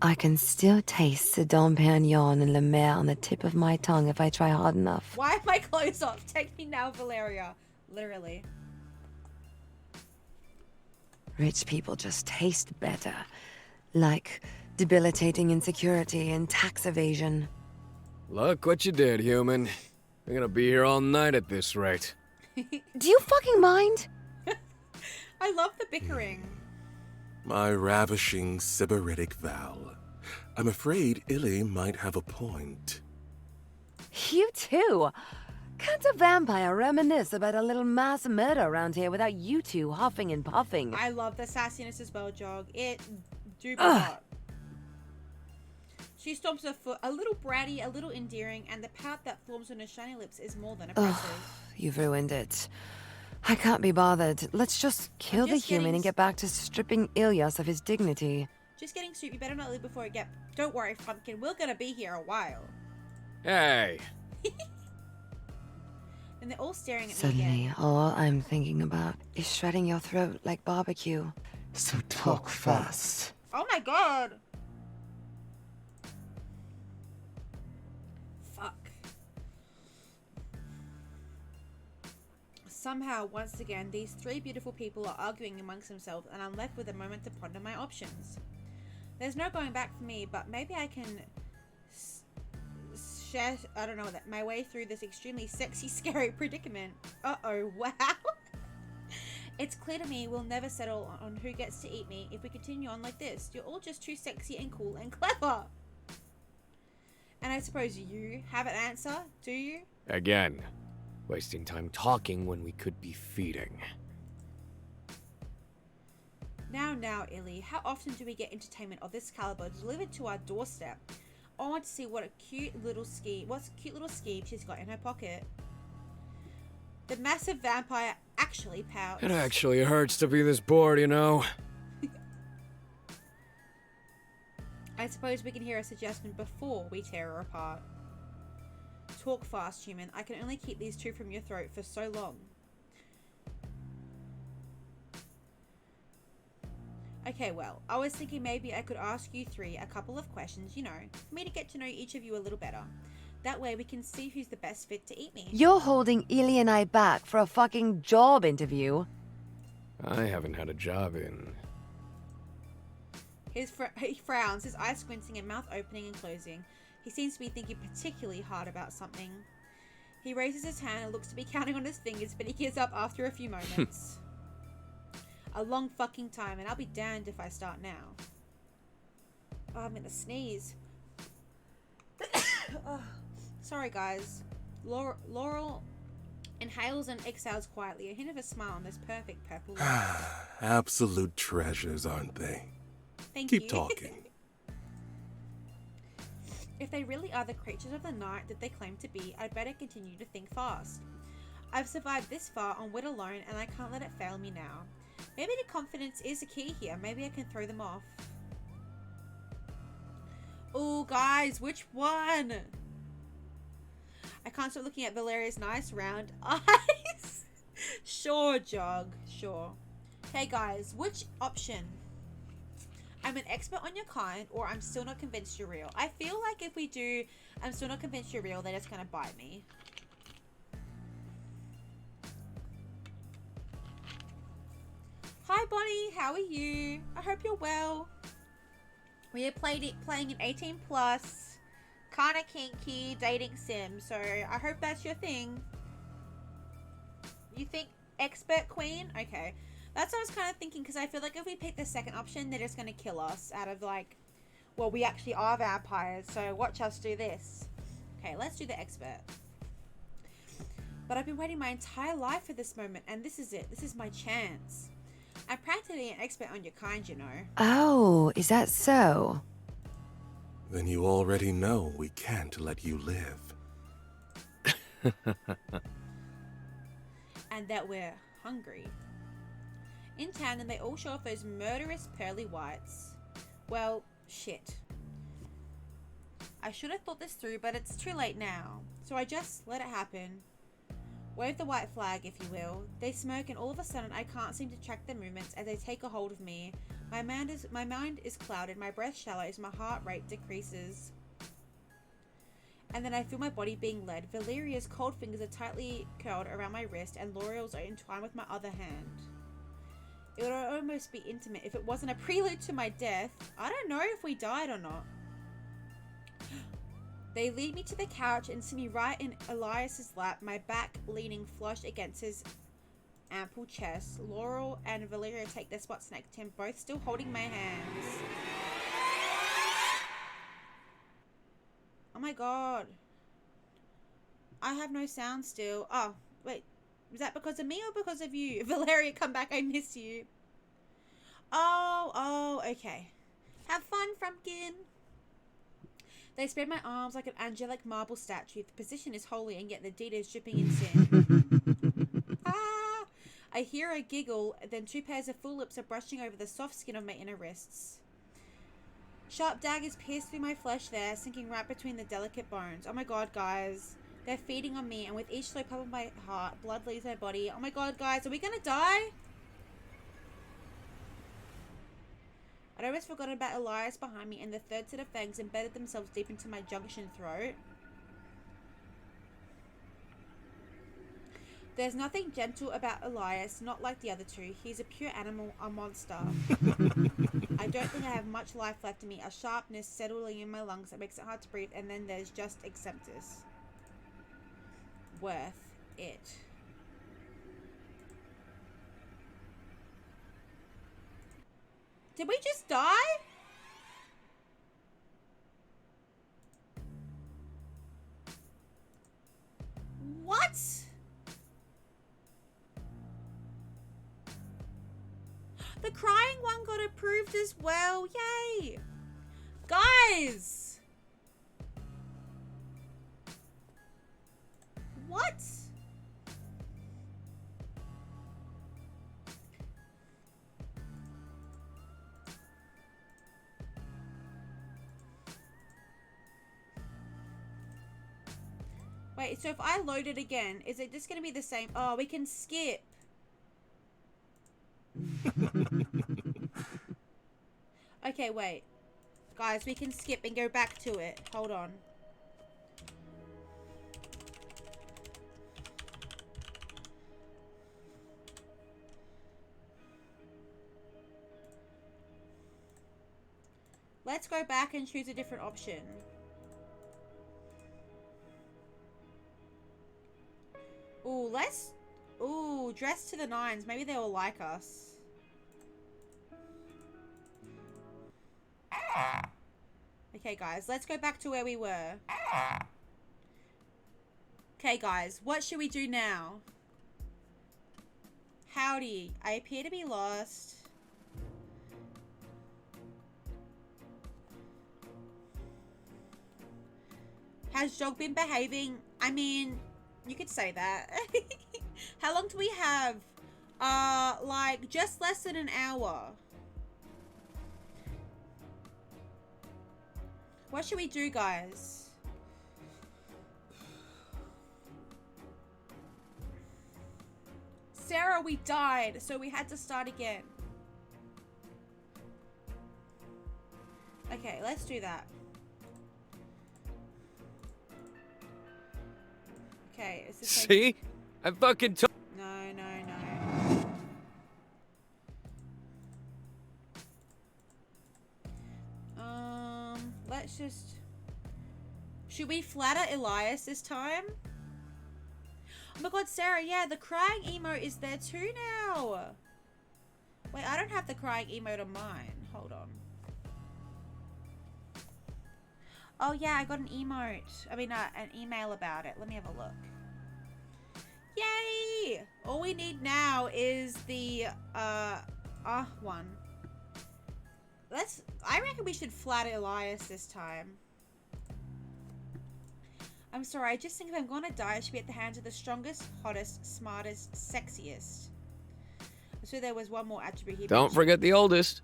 I can still taste the Dom Perignon and Le Maire on the tip of my tongue if I try hard enough. Why are my clothes off? Take me now, Valeria. Literally. Rich people just taste better. Like debilitating insecurity and tax evasion. Look what you did, human. We're gonna be here all night at this rate. Do you fucking mind? I love the bickering. My ravishing sybaritic Val. I'm afraid Illy might have a point. You too. Can't a vampire reminisce about a little mass murder around here without you two huffing and puffing? I love the sassiness as well, Jog. It do be hot. She stomps her foot, a little bratty, a little endearing, and the pout that forms on her shiny lips is more than oppressive. You've ruined it. I can't be bothered. Let's just kill the human and get back to stripping Ilyas of his dignity. Just getting soup. You better not leave before it get... Don't worry, Pumpkin. We're gonna be here a while. Hey! And they're all staring at me Suddenly, again. all I'm thinking about is shredding your throat like barbecue. So talk fast. Oh my god! Fuck. Somehow, once again, these three beautiful people are arguing amongst themselves, and I'm left with a moment to ponder my options. There's no going back for me, but maybe I can I don't know, my way through this extremely sexy, scary predicament. Uh-oh, wow. It's clear to me we'll never settle on who gets to eat me if we continue on like this. You're all just too sexy and cool and clever. And I suppose you have an answer, do you? Again, wasting time talking when we could be feeding. Now, Illy, how often do we get entertainment of this caliber delivered to our doorstep? I want to see what a cute little scheme she's got in her pocket. The massive vampire actually pouts. It actually hurts to be this bored, you know? I suppose we can hear a suggestion before we tear her apart. Talk fast, human. I can only keep these two from your throat for so long. Okay, well, I was thinking maybe I could ask you three a couple of questions, you know, for me to get to know each of you a little better. That way we can see who's the best fit to eat me. You're holding Illy and I back for a fucking job interview. I haven't had a job in... He frowns, his eyes squinting and mouth opening and closing. He seems to be thinking particularly hard about something. He raises his hand and looks to be counting on his fingers, but he gives up after a few moments. A long fucking time, and I'll be damned if I start now. Oh, I'm gonna sneeze. Oh, sorry, guys. Laurel Inhales and exhales quietly, a hint of a smile on this perfect purple lips. Absolute treasures, aren't they? Thank Keep you. talking. If they really are the creatures of the night that they claim to be, I'd better continue to think fast. I've survived this far on wit alone, and I can't let it fail me now. Maybe the confidence is a key here. Maybe I can throw them off. Oh, guys, which one? I can't stop looking at Valeria's nice round eyes. Sure, Jog. Sure. Hey, guys, which option? I'm an expert on your kind, or I'm still not convinced you're real. I feel like if we do I'm still not convinced you're real, they're just gonna bite me. Hi Bonnie, how are you? I hope you're well. We are playing an 18 plus kinda kinky dating sim, so I hope that's your thing. You think expert queen? Okay. That's what I was kind of thinking, because I feel like if we pick the second option, they're just going to kill us out of like, well, we actually are vampires, so watch us do this. Okay, let's do the expert. But I've been waiting my entire life for this moment, and this is it. This is my chance. I'm practically an expert on your kind, you know. Oh, is that so? Then you already know we can't let you live. And that we're hungry. In town, and they all show off those murderous pearly whites. Well, shit. I should have thought this through, but it's too late now. So I just let it happen. Wave the white flag, if you will. They smirk, and all of a sudden I can't seem to track their movements as they take a hold of me. My mind is clouded, my breath shallows, my heart rate decreases. And then I feel my body being led. Valeria's cold fingers are tightly curled around my wrist, and L'Oreal's are entwined with my other hand. It would almost be intimate if it wasn't a prelude to my death. I don't know if we died or not. They lead me to the couch and sit me right in Elias's lap, my back leaning flush against his ample chest. Laurel and Valeria take their spots next to him, both still holding my hands. Oh my god. I have no sound still. Oh, wait. Was that because of me or because of you? Valeria, come back. I miss you. Oh, okay. Have fun, Frumpkin. They spread my arms like an angelic marble statue. The position is holy, and yet the deed is dripping in sin. Ah! I hear a giggle, then two pairs of full lips are brushing over the soft skin of my inner wrists. Sharp daggers pierce through my flesh there, sinking right between the delicate bones. Oh my god, guys. They're feeding on me, and with each slow pump of my heart, blood leaves my body. Oh my god, guys, are we gonna die? I'd almost forgotten about Elias behind me, and the third set of fangs embedded themselves deep into my junction throat. There's nothing gentle about Elias, not like the other two. He's a pure animal, a monster. I don't think I have much life left in me, a sharpness settling in my lungs that makes it hard to breathe, and then there's just acceptance. Worth it. Did we just die? What? The crying one got approved as well. Yay. Guys. What? Wait, so if I load it again, is it just going to be the same? Oh, we can skip. Okay, wait. Guys, we can skip and go back to it. Hold on. Let's go back and choose a different option. Ooh, let's... Ooh, dress to the nines. Maybe they will like us. Okay, guys, let's go back to where we were. Okay, guys, what should we do now? Howdy, I appear to be lost. Has Jog been behaving? I mean, you could say that. How long do we have? Like just less than an hour. What should we do, guys? Sarah, we died, so we had to start again. Okay, let's do that. Okay, is this like... See? I fucking told. No. Let's just... Should we flatter Elias this time? Oh my god, Sarah, yeah, the crying emote is there too now. Wait, I don't have the crying emote on mine. Hold on. Oh yeah, I got an emote. I mean, an email about it. Let me have a look. Yay! All we need now is the, one. I reckon we should flatter Elias this time. I'm sorry, I just think if I'm gonna die, I should be at the hands of the strongest, hottest, smartest, sexiest. So there was one more attribute here. Don't forget the oldest.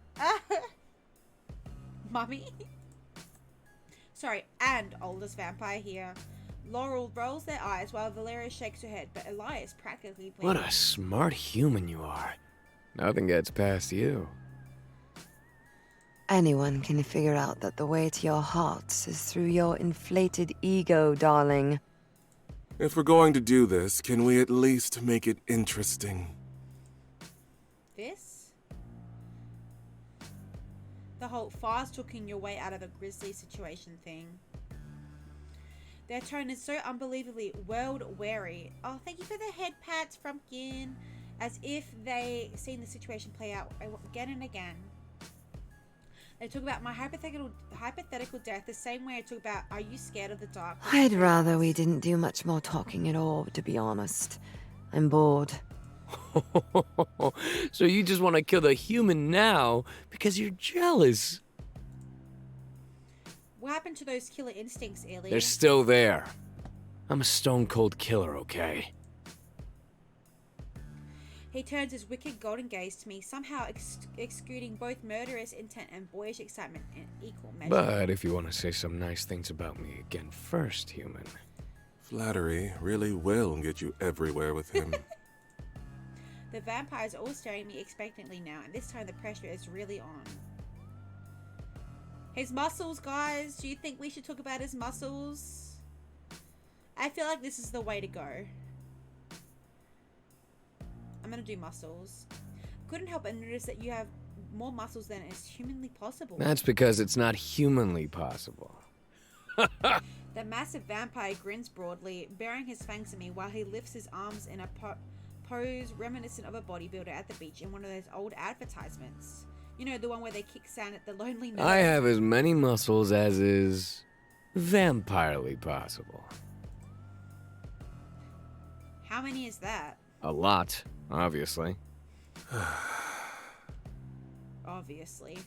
Mummy. Sorry, and oldest vampire here. Laurel rolls their eyes while Valeria shakes her head, but Elias practically blinks. What a smart human you are. Nothing gets past you. Anyone can figure out that the way to your hearts is through your inflated ego, darling. If we're going to do this, can we at least make it interesting? This? The whole fast hooking your way out of a grisly situation thing. Their tone is so unbelievably world-weary. Oh, thank you for the head pats, Frumpkin. As if they seen the situation play out again and again. They talk about my hypothetical death the same way I talk about, are you scared of the dark? I'd rather we didn't do much more talking at all, to be honest. I'm bored. So you just want to kill the human now because you're jealous? What happened to those killer instincts, Ellie? They're still there. I'm a stone-cold killer, okay? He turns his wicked golden gaze to me, somehow exuding both murderous intent and boyish excitement in equal measure. But if you want to say some nice things about me again first, human. Flattery really will get you everywhere with him. The vampires are all staring at me expectantly now, and this time the pressure is really on. His muscles, guys. Do you think we should talk about his muscles? I feel like this is the way to go. I'm gonna do muscles. Couldn't help but notice that you have more muscles than is humanly possible. That's because it's not humanly possible. The massive vampire grins broadly, baring his fangs at me while he lifts his arms in a pose reminiscent of a bodybuilder at the beach in one of those old advertisements. You know, the one where they kick sand at the lonely nurse. I have as many muscles as is vampirely possible. How many is that? A lot, obviously. Obviously.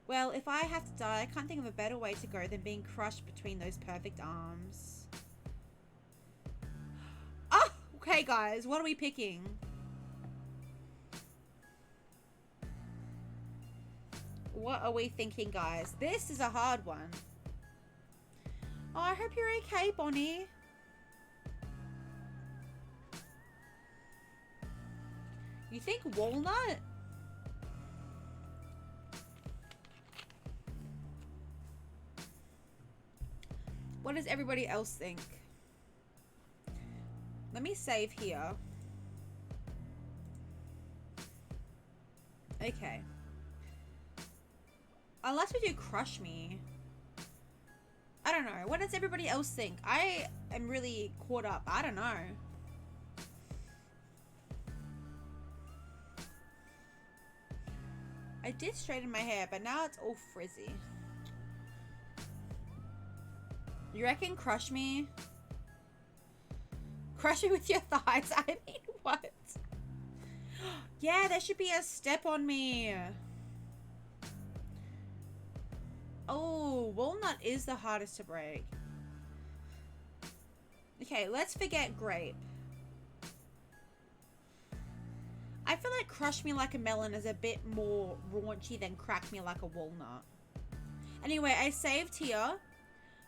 Well, if I have to die, I can't think of a better way to go than being crushed between those perfect arms. Oh, okay, guys. What are we picking? What are we thinking, guys? This is a hard one. Oh, I hope you're okay, Bonnie. You think walnut? What does everybody else think? Let me save here. Okay. Unless we do crush me. I don't know. What does everybody else think? I am really caught up. I don't know. I did straighten my hair, but now it's all frizzy. You reckon crush me? Crush me with your thighs. I mean, what? Yeah, there should be a step on me. Oh, walnut is the hardest to break. Okay, let's forget grape. I feel like crush me like a melon is a bit more raunchy than crack me like a walnut. Anyway, I saved here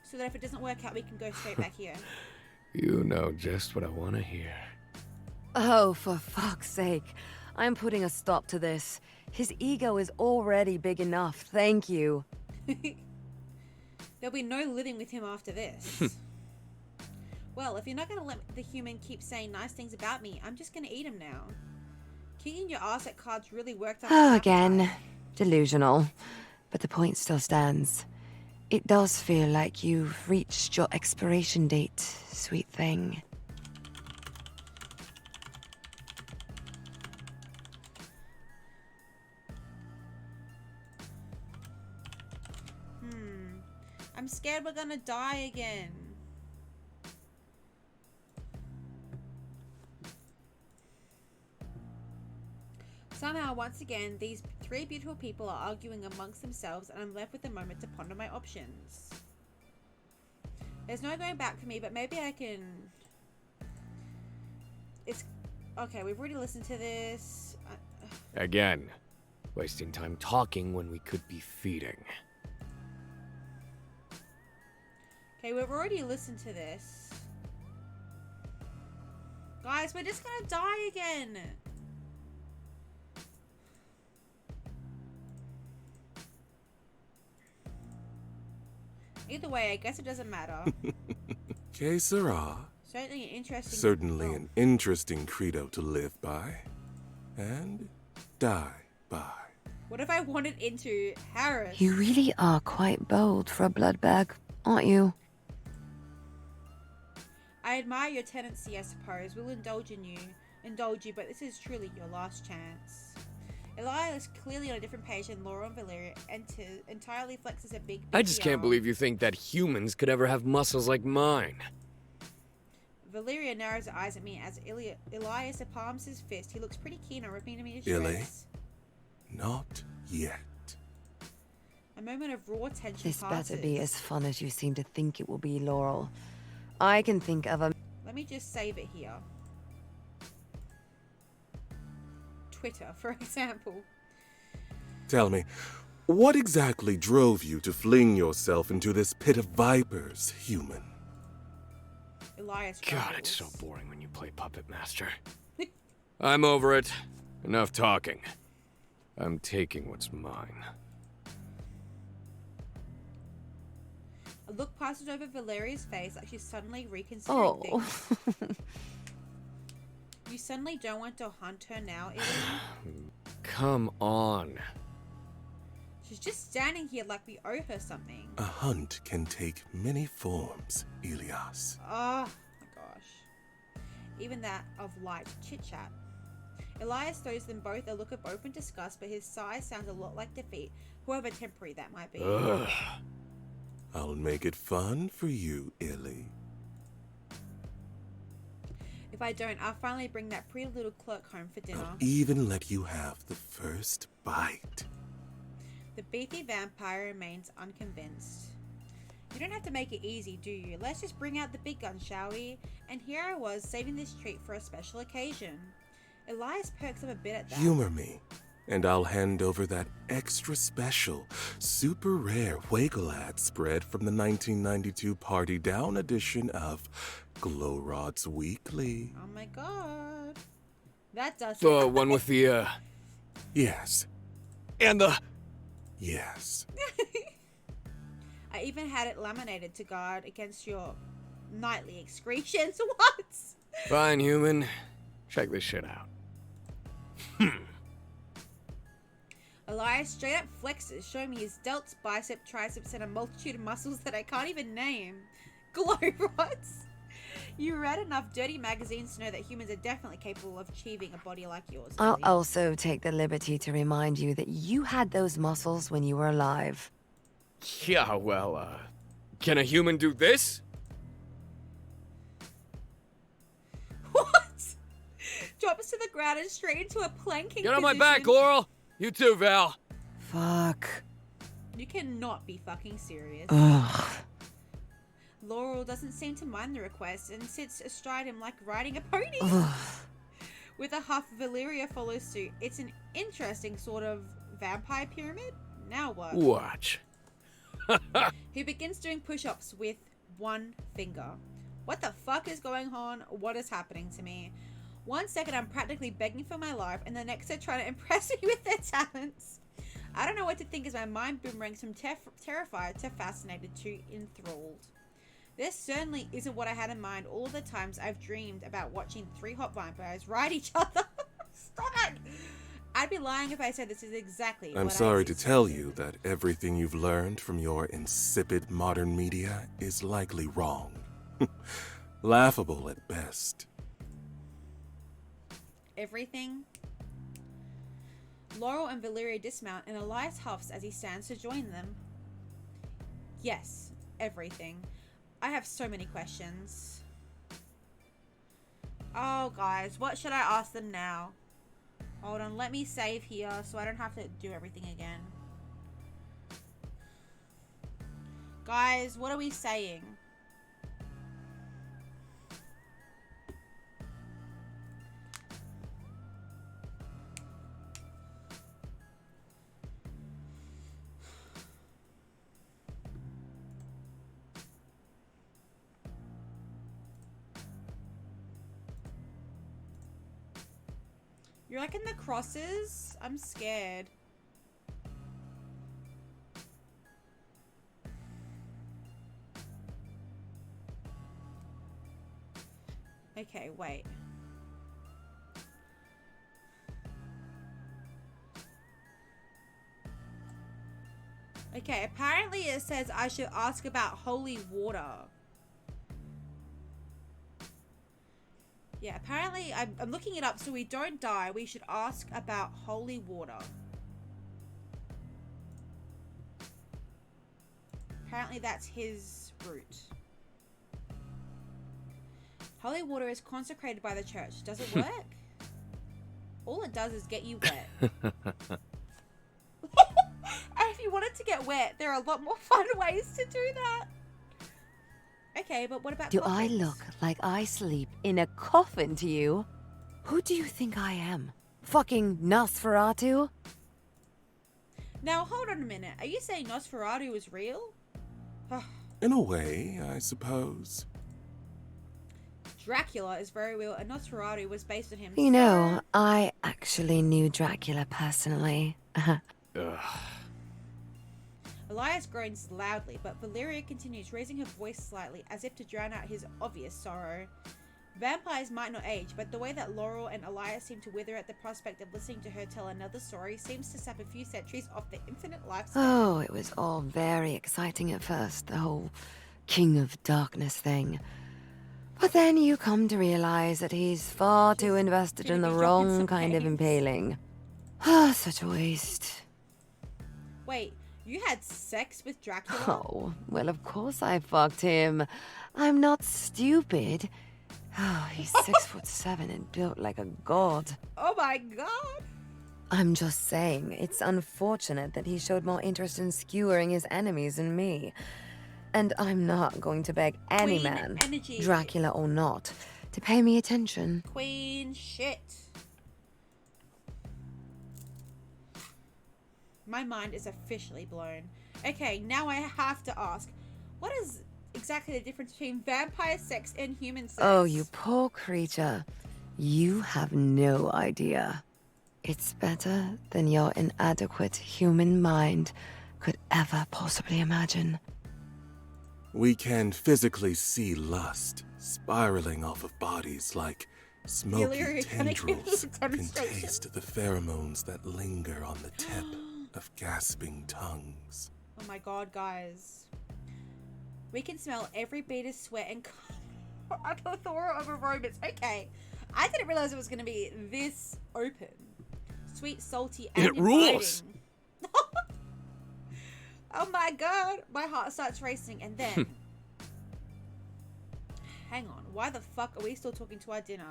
so that if it doesn't work out, we can go straight back here. You know just what I want to hear. Oh, for fuck's sake. I'm putting a stop to this. His ego is already big enough, thank you. There'll be no living with him after this. Well, if you're not going to let the human keep saying nice things about me, I'm just going to eat him now. Kicking your ass at cards really worked out. Oh, again. Delusional. But the point still stands. It does feel like you've reached your expiration date, sweet thing. I'm scared we're gonna die again. Somehow, once again, these three beautiful people are arguing amongst themselves, and I'm left with a moment to ponder my options. There's no going back for me, but maybe I can... It's... Okay, we've already listened to this. Again, wasting time talking when we could be feeding. Okay, we've already listened to this. Guys, we're just gonna die again. Either way, I guess it doesn't matter. Que sera? Certainly an interesting... Certainly an interesting credo to live by. And die by. What if I wanted into Harris? You really are quite bold for a blood bag, aren't you? I admire your tendency, I suppose. We'll indulge you, but this is truly your last chance. Elia is clearly on a different page than Laura and Valeria, and entirely flexes a big I just can't believe you think that humans could ever have muscles like mine. Valeria narrows her eyes at me as Elias palms his fist. He looks pretty keen on ripping me to Illy? shreds. Not yet. A moment of raw tension This passes. better be as fun as you seem to think it will be, Laurel. I can think of a... Let me just save it here. Twitter, for example. Tell me, what exactly drove you to fling yourself into this pit of vipers, human? Elias God, it's so grumbles. boring when you play Puppet Master. I'm over it. Enough talking. I'm taking what's mine. A look passes over Valeria's face like she's suddenly reconsidering things. You suddenly don't want to hunt her now, Illy? Come on. She's just standing here like we owe her something. A hunt can take many forms, Elias. Oh my gosh. Even that of light chit-chat. Elias throws them both a look of open disgust, but his sigh sounds a lot like defeat, however temporary that might be. Ugh. I'll make it fun for you, Illy. If I don't, I'll finally bring that pretty little clerk home for dinner. I'll even let you have the first bite. The beefy vampire remains unconvinced. You don't have to make it easy, do you? Let's just bring out the big gun, shall we? And here I was, saving this treat for a special occasion. Elias perks up a bit at that. Humor me, and I'll hand over that extra special, super rare Wagelad spread from the 1992 Party Down edition of Glow Rods Weekly. Oh my god. That does The one with the, Yes, and the... yes. I even had it laminated to guard against your nightly excretions. What? Fine, human. Check this shit out. Elias straight up flexes, showing me his delts, bicep, triceps, and a multitude of muscles that I can't even name. Glow rods. You read enough dirty magazines to know that humans are definitely capable of achieving a body like yours. I'll Ellie. also take the liberty to remind you that you had those muscles when you were alive. Yeah, well, can a human do this? drops to the ground and straight into a planking Get on my position. back, Laurel. You too, Val. Fuck. You cannot be fucking serious. Ugh. Laurel doesn't seem to mind the request and sits astride him like riding a pony. Ugh. With a huff, Valeria follows suit. It's an interesting sort of vampire pyramid. Now what? Watch. He begins doing push-ups with one finger. What the fuck is going on? What is happening to me? 1 second I'm practically begging for my life, and the next they're trying to impress me with their talents. I don't know what to think as my mind boomerangs from terrified to fascinated to enthralled. This certainly isn't what I had in mind all the times I've dreamed about watching 3 hot vampires ride each other. Stop it! I'd be lying if I said this is exactly what I'm sorry to tell you that everything you've learned from your insipid modern media is likely wrong. Laughable at best. Everything? Laurel and Valeria dismount and Elias huffs as he stands to join them. Yes, everything. I have so many questions. Oh, guys, what should I ask them now? Hold on, let me save here so I don't have to do everything again. Guys, what are we saying? You're like in the crosses? I'm scared. Okay, wait. Okay, apparently it says I should ask about holy water. Yeah, apparently I'm looking it up so we don't die. We should ask about holy water. Apparently that's his route. Holy water is consecrated by the church. Does it work? All it does is get you wet. And if you wanted to get wet, there are a lot more fun ways to do that. Okay, but what about Do coffins? I look like I sleep in a coffin to you? Who do you think I am? Fucking Nosferatu? Now, hold on a minute. Are you saying Nosferatu is real? In a way, I suppose. Dracula is very real, and Nosferatu was based on him. You know, I actually knew Dracula personally. Ugh. Elias groans loudly, but Valeria continues, raising her voice slightly, as if to drown out his obvious sorrow. Vampires might not age, but the way that Laurel and Elias seem to wither at the prospect of listening to her tell another story seems to sap a few centuries off their infinite lifespan. Oh, it was all very exciting at first, the whole King of Darkness thing. But then you come to realize that he's far too invested in the gonna be dropping wrong some kind of names. impaling. Ah, such a waste. Wait, you had sex with Dracula? Oh, well, of course I fucked him. I'm not stupid. Oh, he's 6'7" and built like a god. Oh my god! I'm just saying, it's unfortunate that he showed more interest in skewering his enemies than me. And I'm not going to beg any Queen man, energy. Dracula or not, to pay me attention. Queen shit. My mind is officially blown. Okay, now I have to ask, what is exactly the difference between vampire sex and human sex? Oh, you poor creature. You have no idea. It's better than your inadequate human mind could ever possibly imagine. We can physically see lust spiraling off of bodies like smoky Valeria, can I give you a tendrils. Can demonstration? taste the pheromones that linger on the tip of gasping tongues. Oh my god, guys. We can smell every bead of sweat and a plethora of aromas. Okay. I didn't realize it was going to be this open. Sweet, salty, and It rules. inviting. Oh my god. My heart starts racing and then... Hang on. Why the fuck are we still talking to our dinner?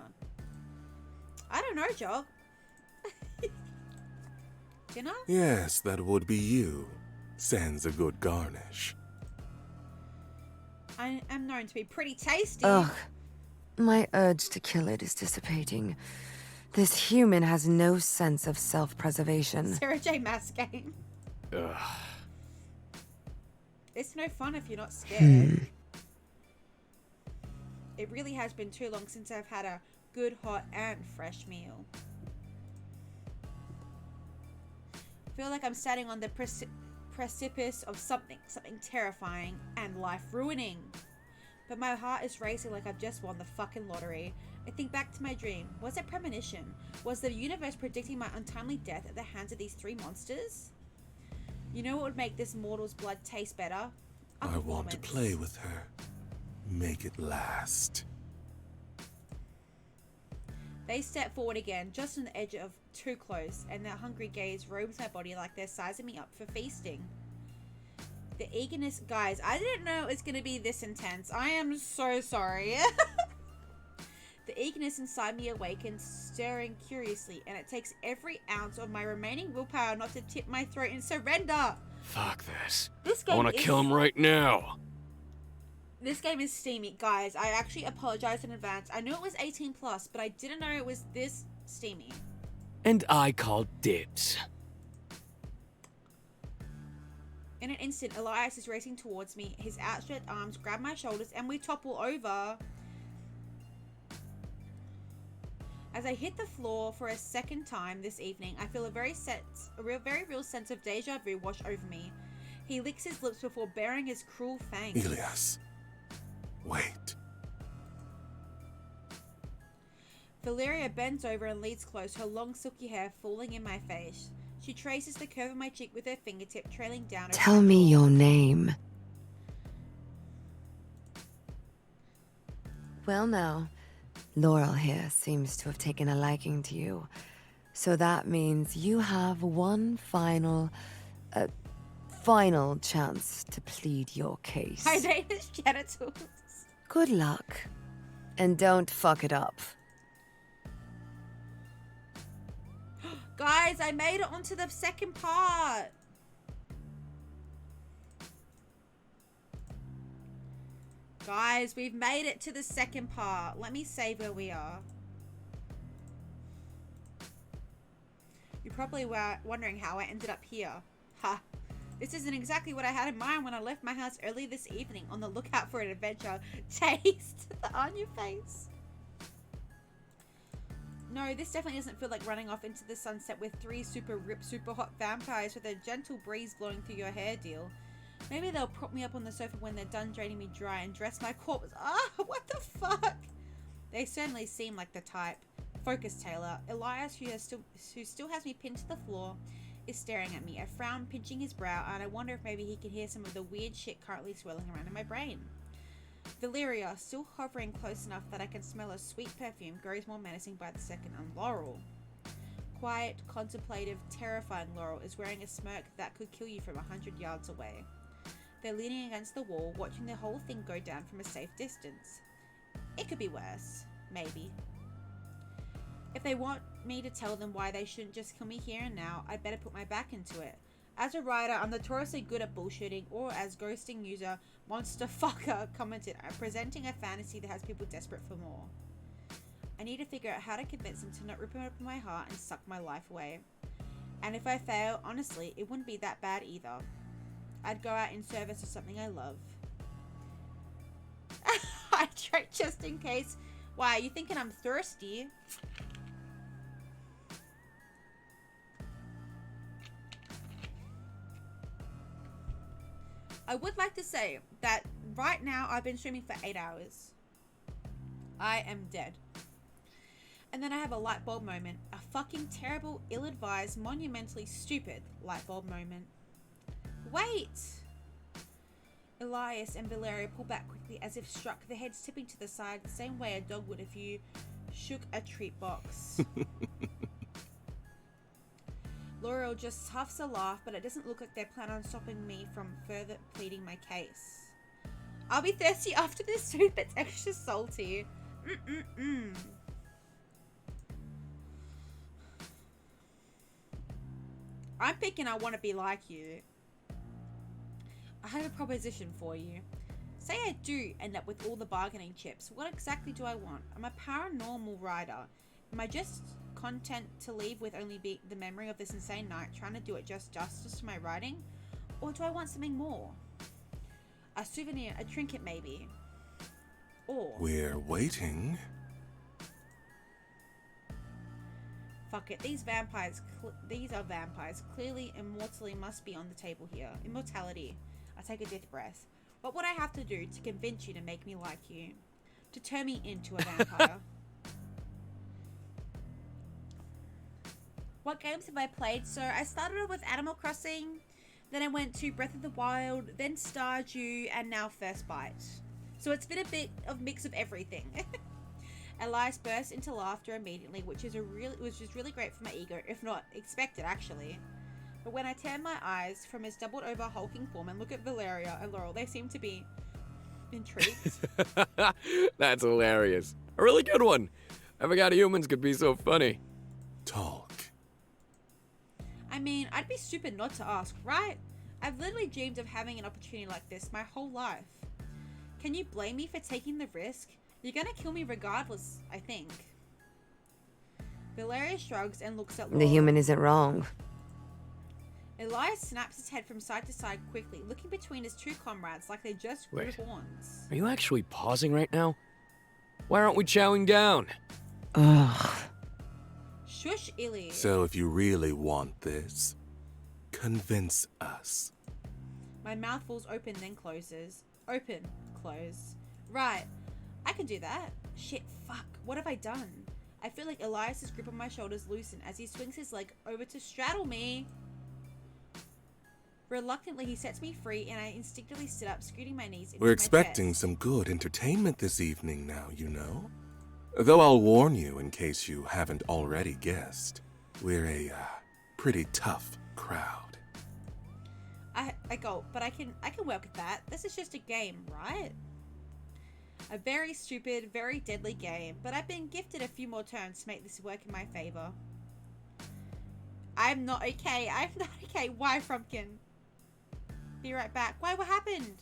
I don't know, Jock. Dinner? Yes, that would be you. Sans a good garnish. I am known to be pretty tasty. Ugh. My urge to kill it is dissipating. This human has no sense of self-preservation. Sarah J. Maas game. Ugh. It's no fun if you're not scared. It really has been too long since I've had a good, hot, and fresh meal. I feel like I'm standing on the precipice of something terrifying and life-ruining. But my heart is racing like I've just won the fucking lottery. I think back to my dream. Was it premonition? Was the universe predicting my untimely death at the hands of these three monsters? You know what would make this mortal's blood taste better? I want to play with her. Make it last. They step forward again, just on the edge of too close, and their hungry gaze robes my body like they're sizing me up for feasting. The eagerness, guys, I didn't know it was going to be this intense. I am so sorry. The eagerness inside me awakens, stirring curiously, and it takes every ounce of my remaining willpower not to tip my throat in surrender. Fuck this. This I game want to kill him right now. This game is steamy. Guys, I actually apologize in advance. I knew it was 18 plus, but I didn't know it was this steamy. And I call dibs. In an instant, Elias is racing towards me. His outstretched arms grab my shoulders and we topple over. As I hit the floor for a second time this evening, I feel a very real sense of deja vu wash over me. He licks his lips before baring his cruel fangs. Elias, wait. Valeria bends over and leads close, her long silky hair falling in my face. She traces the curve of my cheek with her fingertip, trailing down. Tell me your name. Well now, Laurel here seems to have taken a liking to you. So that means you have one final chance to plead your case. My name is genitals. Good luck. And don't fuck it up. Guys, I made it onto the second part. Guys, we've made it to the second part. Let me save where we are. You're probably wondering how I ended up here. Ha. This isn't exactly what I had in mind when I left my house early this evening, on the lookout for an adventure. Taste on your face. No, this definitely doesn't feel like running off into the sunset with three super ripped, super hot vampires with a gentle breeze blowing through your hair deal. Maybe they'll prop me up on the sofa when they're done draining me dry and dress my corpse. Ah, what the fuck? They certainly seem like the type. Focus, Taylor. Elias, who still has me pinned to the floor, is staring at me, a frown pinching his brow, and I wonder if maybe he can hear some of the weird shit currently swirling around in my brain. Valeria, still hovering close enough that I can smell her sweet perfume, grows more menacing by the second, and Laurel. Quiet, contemplative, terrifying Laurel is wearing a smirk that could kill you from 100 yards away. They're leaning against the wall, watching the whole thing go down from a safe distance. It could be worse. Maybe. If they want me to tell them why they shouldn't just kill me here and now, I'd better put my back into it. As a writer, I'm notoriously good at bullshitting, or as ghosting user Monster Fucker commented, I'm presenting a fantasy that has people desperate for more. I need to figure out how to convince them to not rip open my heart and suck my life away. And if I fail, honestly, it wouldn't be that bad either. I'd go out in service of something I love. Hydrate just in case. Why, are you thinking I'm thirsty? I would like to say that right now I've been streaming for 8 hours. I am dead. And then I have a light bulb moment. A fucking terrible, ill-advised, monumentally stupid light bulb moment. Wait! Elias and Valeria pull back quickly as if struck, their heads tipping to the side the same way a dog would if you shook a treat box. Laurel just huffs a laugh, but it doesn't look like they plan on stopping me from further pleading my case. I'll be thirsty after this soup, it's extra salty. I'm picking I want to be like you. I have a proposition for you. Say I do end up with all the bargaining chips. What exactly do I want? I'm a paranormal writer. Am I just content to leave with only the memory of this insane night, trying to do it just justice to my writing? Or do I want something more? A souvenir, a trinket maybe? Or... We're waiting. Fuck it, these are vampires. Clearly, immortality must be on the table here. Immortality. I take a deep breath. What would I have to do to convince you to make me like you? To turn me into a vampire? What games have I played? So, I started off with Animal Crossing, then I went to Breath of the Wild, then Stardew, and now First Bite. So, it's been a bit of mix of everything. Elias burst into laughter immediately, which was just really great for my ego, if not expected actually. But when I turn my eyes from his doubled over hulking form and look at Valeria and Laurel, they seem to be intrigued. That's hilarious. A really good one. I forgot humans could be so funny. Talk. I mean, I'd be stupid not to ask, right? I've literally dreamed of having an opportunity like this my whole life. Can you blame me for taking the risk? You're gonna kill me regardless, I think. Valeria shrugs and looks at Laurel. The human isn't wrong. Elias snaps his head from side to side quickly, looking between his two comrades like they just grew horns. Are you actually pausing right now? Why aren't we chowing down? Ugh. Shush, Illy. So if you really want this, convince us. My mouth falls open, then closes. Open, close. Right. I can do that. Shit, fuck. What have I done? I feel like Elias's grip on my shoulders loosen as he swings his leg over to straddle me. Reluctantly, he sets me free and I instinctively sit up, scooting my knees into We're my expecting chest. some good entertainment this evening now, you know? Though I'll warn you in case you haven't already guessed, we're a pretty tough crowd. I go, but I can work with that. This is just a game, right? A very stupid, very deadly game, but I've been gifted a few more turns to make this work in my favor. I'm not okay. I'm not okay. Why, Frumpkin? Be right back. Why? What happened?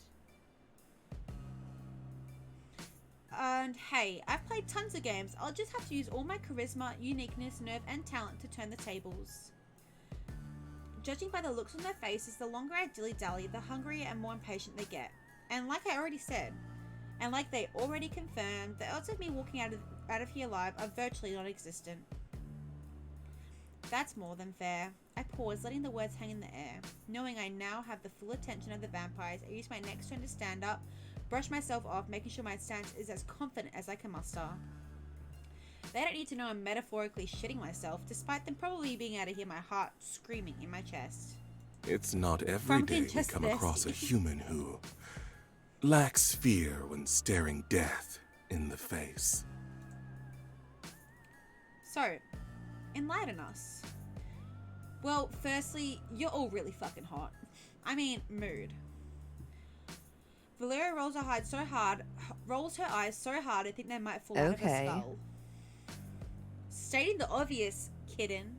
And hey, I've played tons of games. I'll just have to use all my charisma, uniqueness, nerve, and talent to turn the tables. Judging by the looks on their faces, the longer I dilly-dally, the hungrier and more impatient they get. And like I already said, and like they already confirmed, the odds of me walking out of here alive are virtually non-existent. That's more than fair. I pause, letting the words hang in the air. Knowing I now have the full attention of the vampires, I use my next turn to stand up, brush myself off, making sure my stance is as confident as I can muster. They don't need to know I'm metaphorically shitting myself, despite them probably being able to hear my heart screaming in my chest. It's not every day we come across a human who lacks fear when staring death in the face. So, enlighten us. Well, firstly, you're all really fucking hot. I mean, mood. Valeria rolls her eyes so hard I think they might fall out of her skull. Stating the obvious, kitten.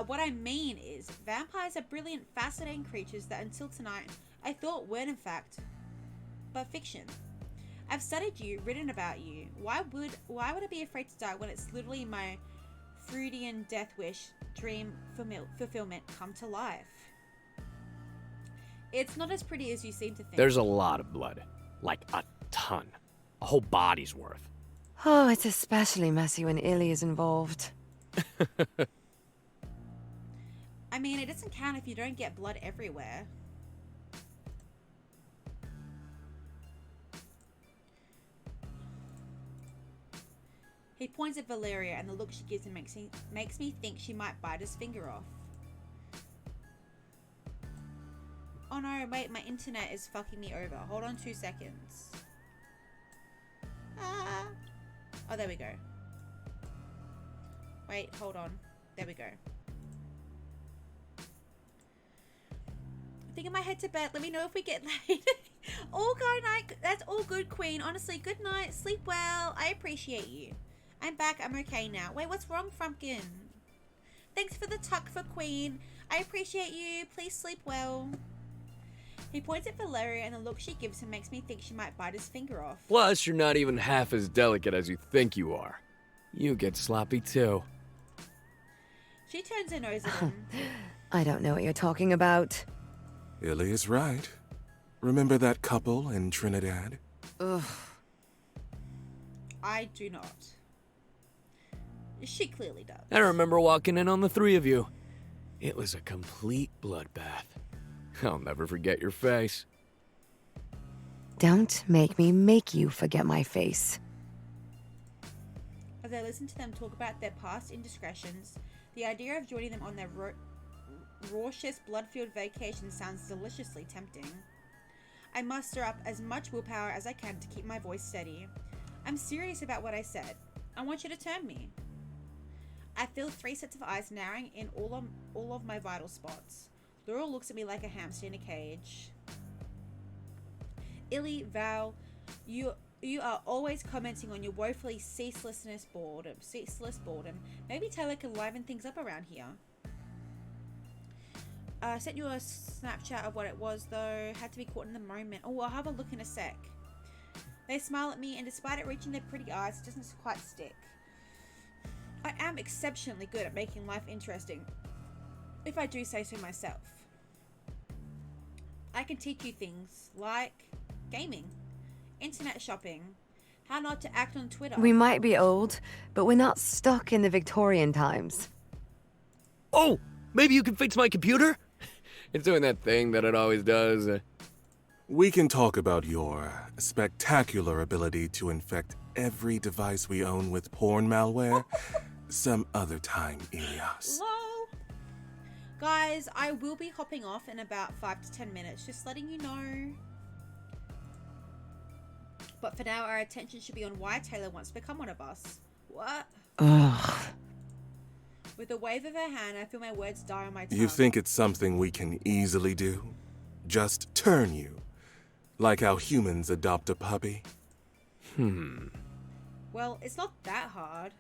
What I mean is, vampires are brilliant, fascinating creatures that until tonight I thought weren't in fact, but fiction. I've studied you, written about you. Why would I be afraid to die when it's literally my Freudian death wish, dream fulfillment come to life? It's not as pretty as you seem to think. There's a lot of blood. Like a ton. A whole body's worth. Oh, it's especially messy when Illy is involved. I mean, it doesn't count if you don't get blood everywhere. He points at Valeria and the look she gives him makes me think she might bite his finger off. Oh no, wait, my internet is fucking me over. Hold on 2 seconds. Oh, there we go. Wait, hold on. There we go. I think I might head to bed. Let me know if we get late. All good night. That's all good, Queen. Honestly, good night. Sleep well. I appreciate you. I'm back. I'm okay now. Wait, what's wrong, Frumpkin? Thanks for the tuck for Queen. I appreciate you. Please sleep well. He points at Valeria, and the look she gives him makes me think she might bite his finger off. Plus, you're not even half as delicate as you think you are. You get sloppy too. She turns her nose at him. I don't know what you're talking about. Illy is right. Remember that couple in Trinidad? Ugh. I do not. She clearly does. I remember walking in on the three of you. It was a complete bloodbath. I'll never forget your face. Don't make me make you forget my face. As I listen to them talk about their past indiscretions, the idea of joining them on their raucous, blood-filled vacation sounds deliciously tempting. I muster up as much willpower as I can to keep my voice steady. I'm serious about what I said. I want you to turn me. I feel 3 sets of eyes narrowing in all of my vital spots. Laurel looks at me like a hamster in a cage. Illy, Val, you are always commenting on your woefully ceaseless boredom. Maybe Taylor can liven things up around here. I sent you a Snapchat of what it was, though. Had to be caught in the moment. Oh, I'll have a look in a sec. They smile at me, and despite it reaching their pretty eyes, it doesn't quite stick. I am exceptionally good at making life interesting, if I do say so myself. I can teach you things like gaming, internet shopping, how not to act on Twitter. We might be old, but we're not stuck in the Victorian times. Oh, maybe you can fix my computer? It's doing that thing that it always does. We can talk about your spectacular ability to infect every device we own with porn malware some other time, Ilias. Lol. Guys, I will be hopping off in about 5 to 10 minutes, just letting you know. But for now, our attention should be on why Taylor wants to become one of us. What? Ugh. With a wave of her hand, I feel my words die on my tongue. You think it's something we can easily do? Just turn you. Like how humans adopt a puppy? Well, it's not that hard.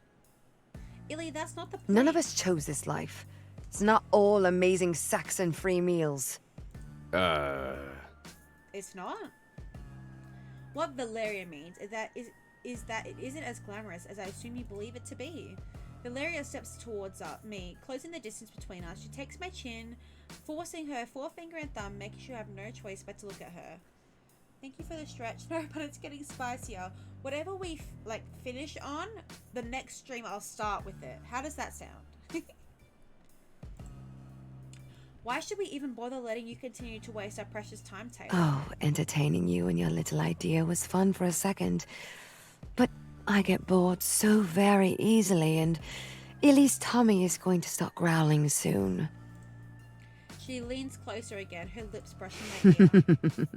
Illy, that's not the point. None of us chose this life. It's not all amazing sex and free meals. It's not. What Valeria means is that it isn't as glamorous as I assume you believe it to be. Valeria steps towards me, closing the distance between us. She takes my chin, forcing her forefinger and thumb, making sure I have no choice but to look at her. Thank you for the stretch. No, but it's getting spicier. Whatever we finish on, the next stream I'll start with it. How does that sound? Why should we even bother letting you continue to waste our precious time, Taylor? Oh, entertaining you and your little idea was fun for a second. But I get bored so very easily, and Illy's tummy is going to start growling soon. She leans closer again, her lips brushing my ear.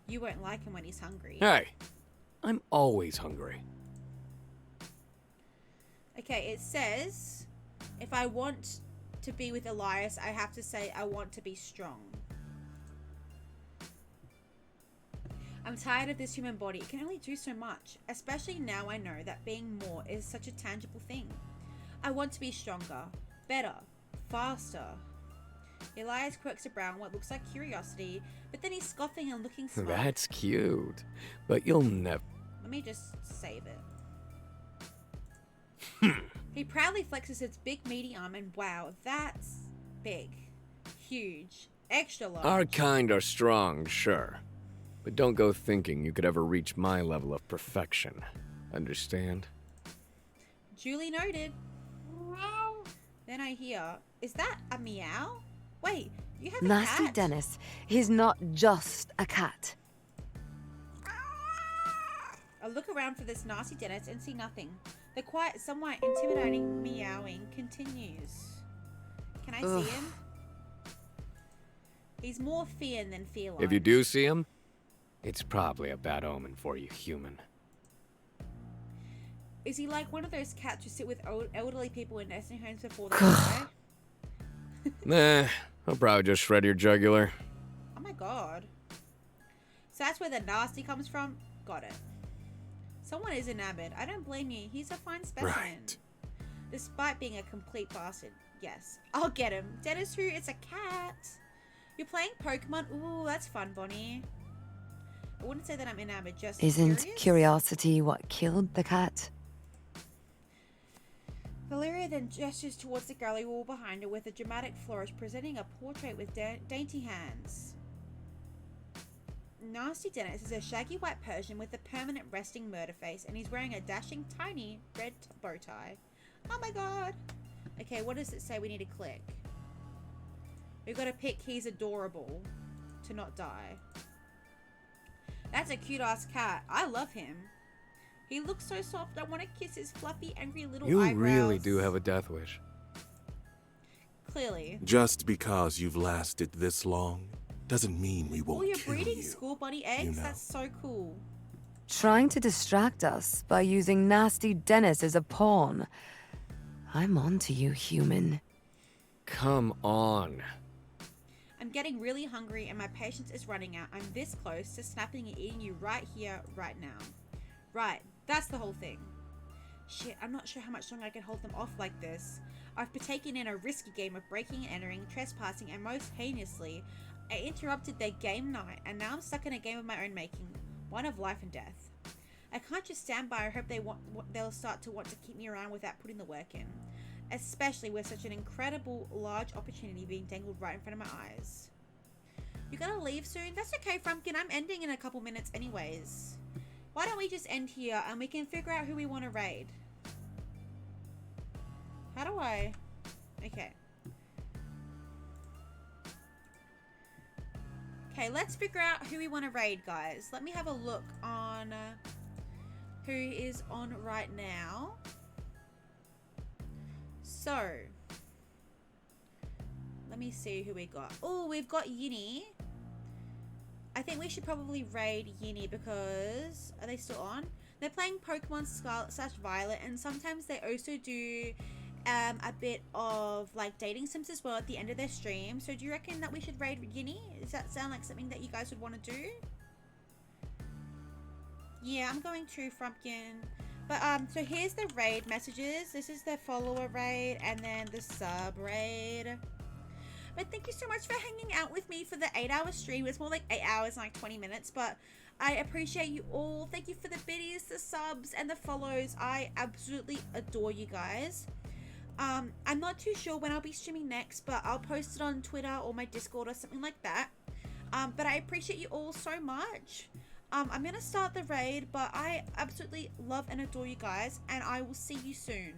You won't like him when he's hungry. Hey, I'm always hungry. Okay, it says, if I want to be with Elias, I have to say I want to be strong. I'm tired of this human body. It can only do so much, especially now I know that being more is such a tangible thing. I want to be stronger, better, faster. Elias quirks a brow in what looks like curiosity, but then he's scoffing and looking smart. That's cute, but you'll never... Let me just save it. He proudly flexes his big meaty arm, and wow, that's big, huge, extra large. Our kind are strong, sure. But don't go thinking you could ever reach my level of perfection. Understand? Duly noted. Meow. Then I hear, is that a meow? Wait, you have a Nasty cat? Dennis. He's not just a cat. I look around for this nasty Dennis and see nothing. The quiet, somewhat intimidating meowing continues. Can I see him? He's more feared than feline. If you do see him, it's probably a bad omen for you, human. Is he like one of those cats who sit with elderly people in nursing homes before they die? Nah, I'll probably just shred your jugular. Oh my god. So that's where the nasty comes from? Got it. Someone is enamored. I don't blame you. He's a fine specimen. Right. Despite being a complete bastard. Yes. I'll get him. Dennis who? It's a cat. You're playing Pokemon? Ooh, that's fun, Bonnie. I wouldn't say that I'm enamored, just Isn't curious. curiosity what killed the cat? Valeria then gestures towards the gallery wall behind her with a dramatic flourish, presenting a portrait with dainty hands. Nasty Dennis is a shaggy white Persian with a permanent resting murder face, and he's wearing a dashing, tiny red bow tie. Oh my god! Okay, what does it say we need to click? We've got to pick he's adorable to not die. That's a cute ass cat. I love him. He looks so soft. I want to kiss his fluffy, angry little You eyebrows. really do have a death wish. Clearly. Just because you've lasted this long doesn't mean we won't Oh, you're kill breeding you. school bunny eggs? you know. That's so cool. Trying to distract us by using Nasty Dennis as a pawn. I'm on to you, human. Come on. I'm getting really hungry and my patience is running out. I'm this close to snapping and eating you right here, right now. Right, that's the whole thing. Shit, I'm not sure how much longer I can hold them off like this. I've partaken in a risky game of breaking and entering, trespassing, and most heinously, I interrupted their game night, and now I'm stuck in a game of my own making, one of life and death. I can't just stand by. I hope they'll start to want to keep me around without putting the work in, especially with such an incredible large opportunity being dangled right in front of my eyes. You're gonna leave soon? That's okay, Frumpkin. I'm ending in a couple minutes anyways. Why don't we just end here and we can figure out who we want to raid? How do I? Okay. Okay, let's figure out who we want to raid, guys. Let me have a look on who is on right now. So, let me see who we got. Oh, we've got Yinny. I think we should probably raid Yinny because... Are they still on? They're playing Pokemon Scarlet/Violet, and sometimes they also do a bit of like dating sims as well at the end of their stream. So do you reckon that we should raid Yinny? Does that sound like something that you guys would want to do? Yeah, I'm going to, Frumpkin. But so here's the raid messages. This is the follower raid and then the sub raid. But thank you so much for hanging out with me for the 8-hour stream. It's more like 8 hours and like 20 minutes, but I appreciate you all. Thank you for the biddies, the subs, and the follows. I absolutely adore you guys. I'm not too sure when I'll be streaming next, but I'll post it on Twitter or my Discord or something like that. But I appreciate you all so much. I'm gonna start the raid, but I absolutely love and adore you guys, and I will see you soon.